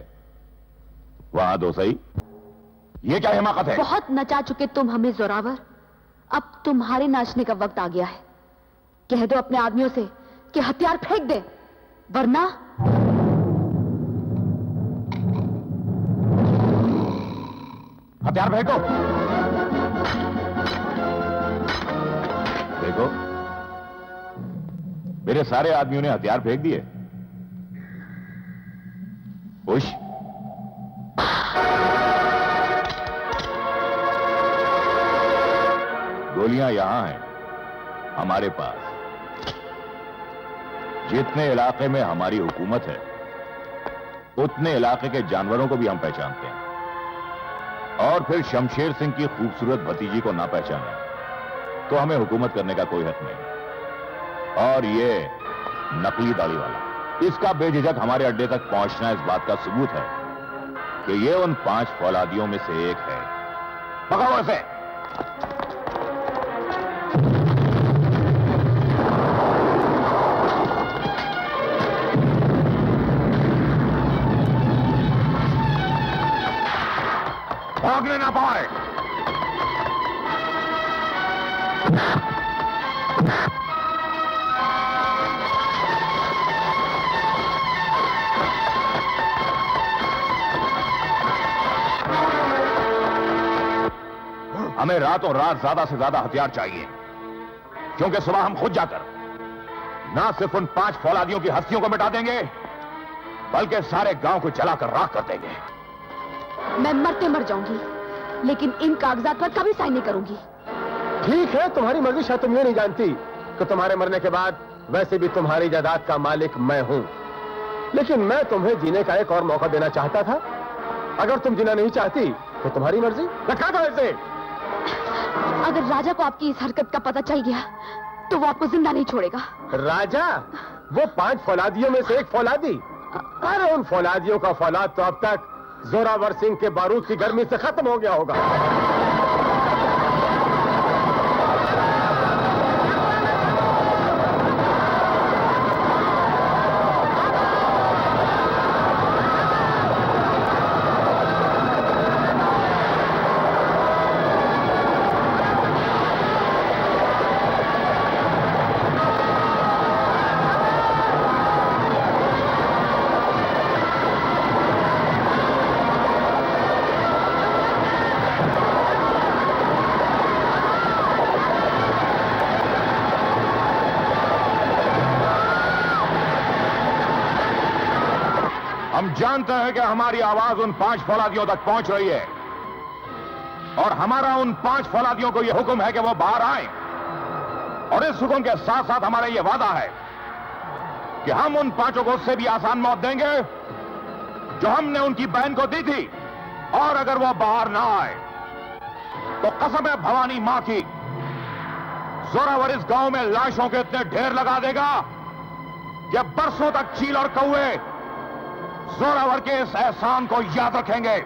वहां दो सही। ये क्या हिमाकत है? बहुत नचा चुके तुम हमें जोरावर, अब तुम्हारे नाचने का वक्त आ गया है। कह दो अपने आदमियों से कि हथियार फेंक दे, वरना हथियार फेंको। देखो, मेरे सारे आदमियों ने हथियार फेंक दिए। खुश? गोलियां यहां हैं हमारे पास। जितने इलाके में हमारी हुकूमत है उतने इलाके के जानवरों को भी हम पहचानते हैं। और फिर शमशेर सिंह की खूबसूरत भतीजी को ना पहचाने तो हमें हुकूमत करने का कोई हक नहीं। और ये नकली दाढ़ी वाला, इसका बेझिझक हमारे अड्डे तक पहुंचना इस बात का सबूत है कि ये उन 5 फौलादियों में से एक है। पकड़ो इसे। भागने ना पाए। हमें रातों रात ज्यादा से ज्यादा हथियार चाहिए, क्योंकि सुबह हम खुद जाकर ना सिर्फ उन 5 फौलादियों की हस्तियों को मिटा देंगे, बल्कि सारे गांव को जलाकर राख कर देंगे। मैं मरते मर जाऊंगी, लेकिन इन कागजात पर कभी साइन नहीं करूंगी। ठीक है, तुम्हारी मर्जी। शायद तुम ये नहीं जानती कि तुम्हारे मरने के बाद वैसे भी तुम्हारी जायदाद का मालिक मैं हूं, लेकिन मैं तुम्हें जीने का एक और मौका देना चाहता था। अगर तुम जीना नहीं चाहती तो तुम्हारी मर्जी। रखा दो इसे। अगर राजा को आपकी इस हरकत का पता चल गया तो वो आपको जिंदा नहीं छोड़ेगा। राजा? वो 5 फौलादियों में से एक फौलादी? अरे उन फौलादियों का फौलाद तो अब तक जोरावर सिंह के बारूद की गर्मी से खत्म हो गया होगा। हम जानते हैं कि हमारी आवाज उन 5 फौलादियों तक पहुंच रही है और हमारा उन 5 फौलादियों को यह हुक्म है कि वो बाहर आए। और इस हुक्म के साथ साथ हमारा यह वादा है कि हम उन 5 को उससे भी आसान मौत देंगे जो हमने उनकी बहन को दी थी। और अगर वो बाहर ना आए तो कसम है भवानी मां की, जोरावर इस गांव में लाशों के इतने ढेर लगा देगा कि बरसों तक चील और कौए जोरावर के इस एहसान को याद रखेंगे।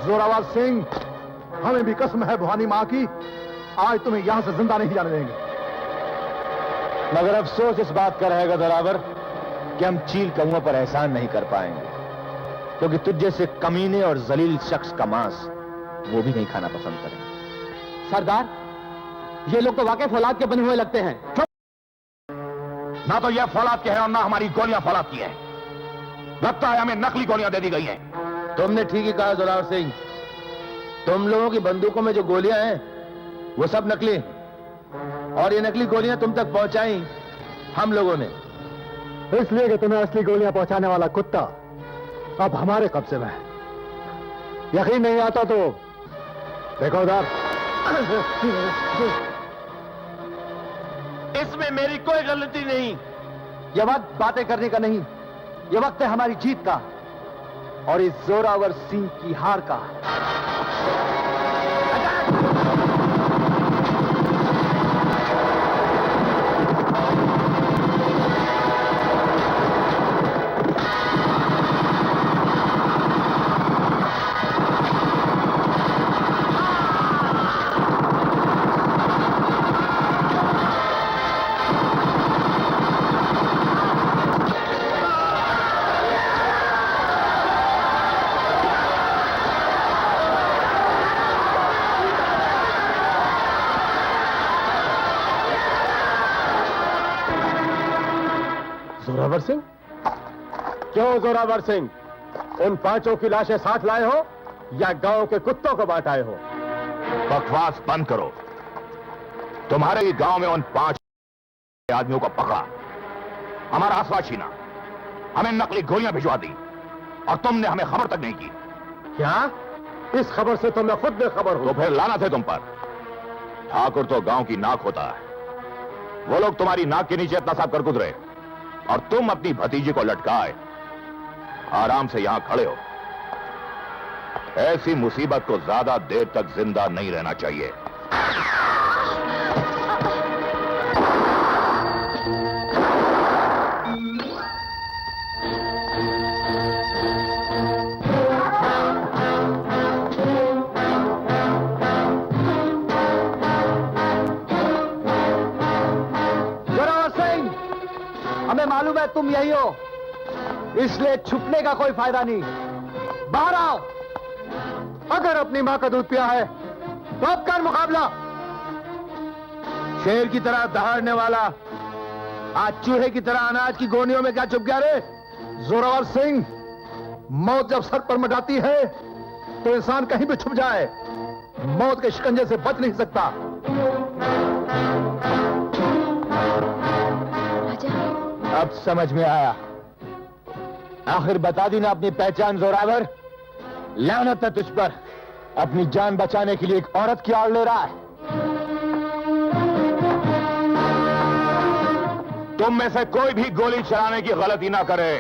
जोरावर सिंह, हमें भी कसम है भवानी मां की, आज तुम्हें यहां से जिंदा नहीं जाने देंगे। मगर अफसोस इस बात का रहेगा जोरावर कि हम चील कौओं पर एहसान नहीं कर पाएंगे, क्योंकि तुझ जैसे कमीने और जलील शख्स का मांस वो भी नहीं खाना पसंद करेंगे। सरदार, ये लोग तो वाकई फौलाद के बने हुए लगते हैं। ना तो यह फौलाद के हैं और ना हमारी गोलियां फौलाद की हैं। लगता है हमें नकली गोलियां दे दी गई हैं। तुमने ठीक ही कहा जोरावर सिंह, तुम लोगों की बंदूकों में जो गोलियां हैं वो सब नकली हैं। और ये नकली गोलियां तुम तक पहुंचाई हम लोगों ने, इसलिए कि तुम्हें असली गोलियां पहुंचाने वाला कुत्ता अब हमारे कब्जे में है। यकीन नहीं आता तो देखो उधर। इसमें मेरी कोई गलती नहीं। यह वक्त बातें करने का नहीं, यह वक्त है हमारी जीत का और इस जोरावर सिंह की हार का। जोरावर सिंह? क्यों जोरावर सिंह, उन 5 की लाशें साथ लाए हो या गांव के कुत्तों को बांट आए हो? बकवास बंद करो। तुम्हारे ही गांव में उन 5 आदमियों को पकड़ा, हमारा आसरा छीना, हमें नकली गोलियां भिजवा दी और तुमने हमें खबर तक नहीं की। क्या? इस खबर से तो मैं खुद बेखबर हूं। तो फिर लानत है तुम पर। ठाकुर तो गांव की नाक होता है, वो लोग तुम्हारी नाक के नीचे इतना साफ कर गुजरे और तुम अपनी भतीजी को लटकाए आराम से यहां खड़े हो। ऐसी मुसीबत को ज्यादा देर तक जिंदा नहीं रहना चाहिए। हमें मालूम है तुम यही हो, इसलिए छुपने का कोई फायदा नहीं। बाहर आओ। अगर अपनी मां का दूध पिया है तो अब कर मुकाबला। शेर की तरह दहाड़ने वाला आज चूहे की तरह अनाज की गोनियों में क्या छुप गया रे? जोरावर सिंह, मौत जब सर पर मंडाती है तो इंसान कहीं भी छुप जाए, मौत के शिकंजे से बच नहीं सकता। राजा, अब समझ में आया। आखिर बता दी ना अपनी पहचान जोरावर। लानत है तुझ पर, अपनी जान बचाने के लिए एक औरत की आड़ ले रहा है। तुम में से कोई भी गोली चलाने की गलती ना करे,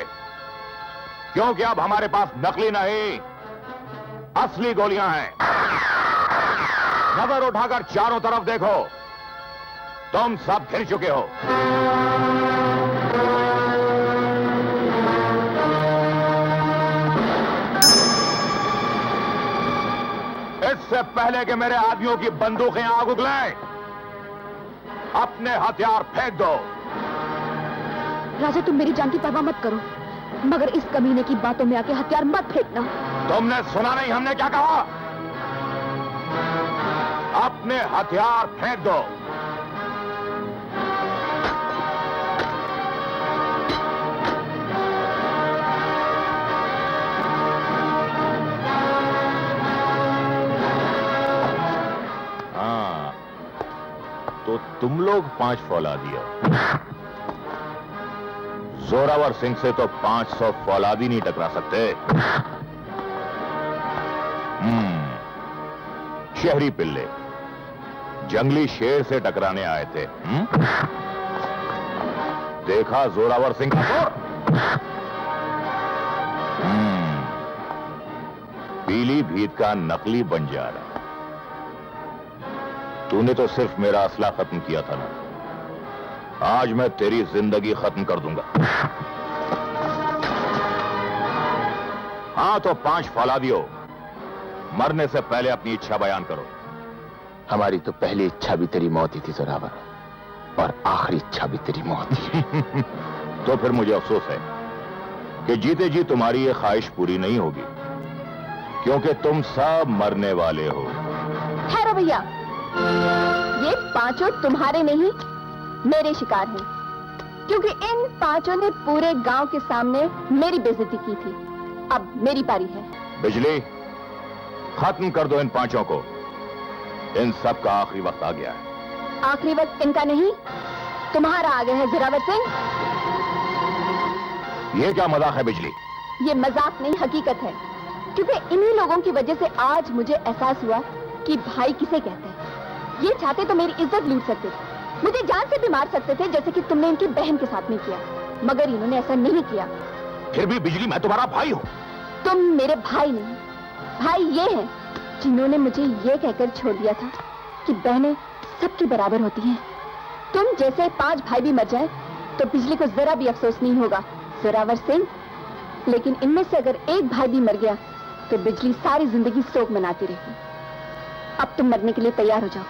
क्योंकि अब हमारे पास नकली नहीं, असली गोलियां हैं। नजर उठाकर चारों तरफ देखो, तुम सब घिर चुके हो। इससे पहले कि मेरे आदमियों की बंदूकें आग उगलें, अपने हथियार फेंक दो। राजा, तुम मेरी जान की परवाह मत करो, मगर इस कमीने की बातों में आके हथियार मत फेंकना। तुमने सुना नहीं हमने क्या कहा? अपने हथियार फेंक दो। हाँ, तो तुम लोग 5 फौलादी हो। जोरावर सिंह से तो 500 फौलादी नहीं टकरा सकते। शहरी पिल्ले जंगली शेर से टकराने आए थे। देखा जोरावर सिंह का जोर? पीली भीत का नकली बंजारा। तूने तो सिर्फ मेरा असला खत्म किया था ना, आज मैं तेरी जिंदगी खत्म कर दूंगा। हाँ, तो 5 फौलादियों, मरने से पहले अपनी इच्छा बयान करो। हमारी तो पहली इच्छा भी तेरी मौत ही थी जोरावर, और आखिरी इच्छा भी तेरी मौत ही। तो फिर मुझे अफसोस है कि जीते जी तुम्हारी ये ख्वाहिश पूरी नहीं होगी, क्योंकि तुम सब मरने वाले हो। ठहरो भैया, ये 5 तुम्हारे नहीं, मेरे शिकार हैं, क्योंकि इन 5 ने पूरे गांव के सामने मेरी बेइज्जती की थी। अब मेरी बारी है। बिजली, खत्म कर दो इन 5 को। इन सब का आखिरी वक्त आ गया है। आखिरी वक्त इनका नहीं, तुम्हारा आ गया है जोरावर सिंह। ये क्या मजाक है बिजली? ये मजाक नहीं, हकीकत है, क्योंकि इन्हीं लोगों की वजह से आज मुझे एहसास हुआ कि भाई किसे कहते हैं। ये चाहते तो मेरी इज्जत लूट सकते थे, मुझे जान से भी मार सकते थे, जैसे कि तुमने इनकी बहन के साथ में किया, मगर इन्होंने ऐसा नहीं किया। फिर भी बिजली, मैं तुम्हारा भाई हूं। तुम मेरे भाई नहीं, भाई ये हैं जिन्होंने मुझे ये कहकर छोड़ दिया था कि बहनें सबके बराबर होती हैं। तुम जैसे 5 भाई भी मर जाए तो बिजली को जरा भी अफसोस नहीं होगा जोरावर सिंह, लेकिन इनमें से अगर एक भाई भी मर गया तो बिजली सारी जिंदगी शोक मनाती रहेगी। अब तुम मरने के लिए तैयार हो जाओ।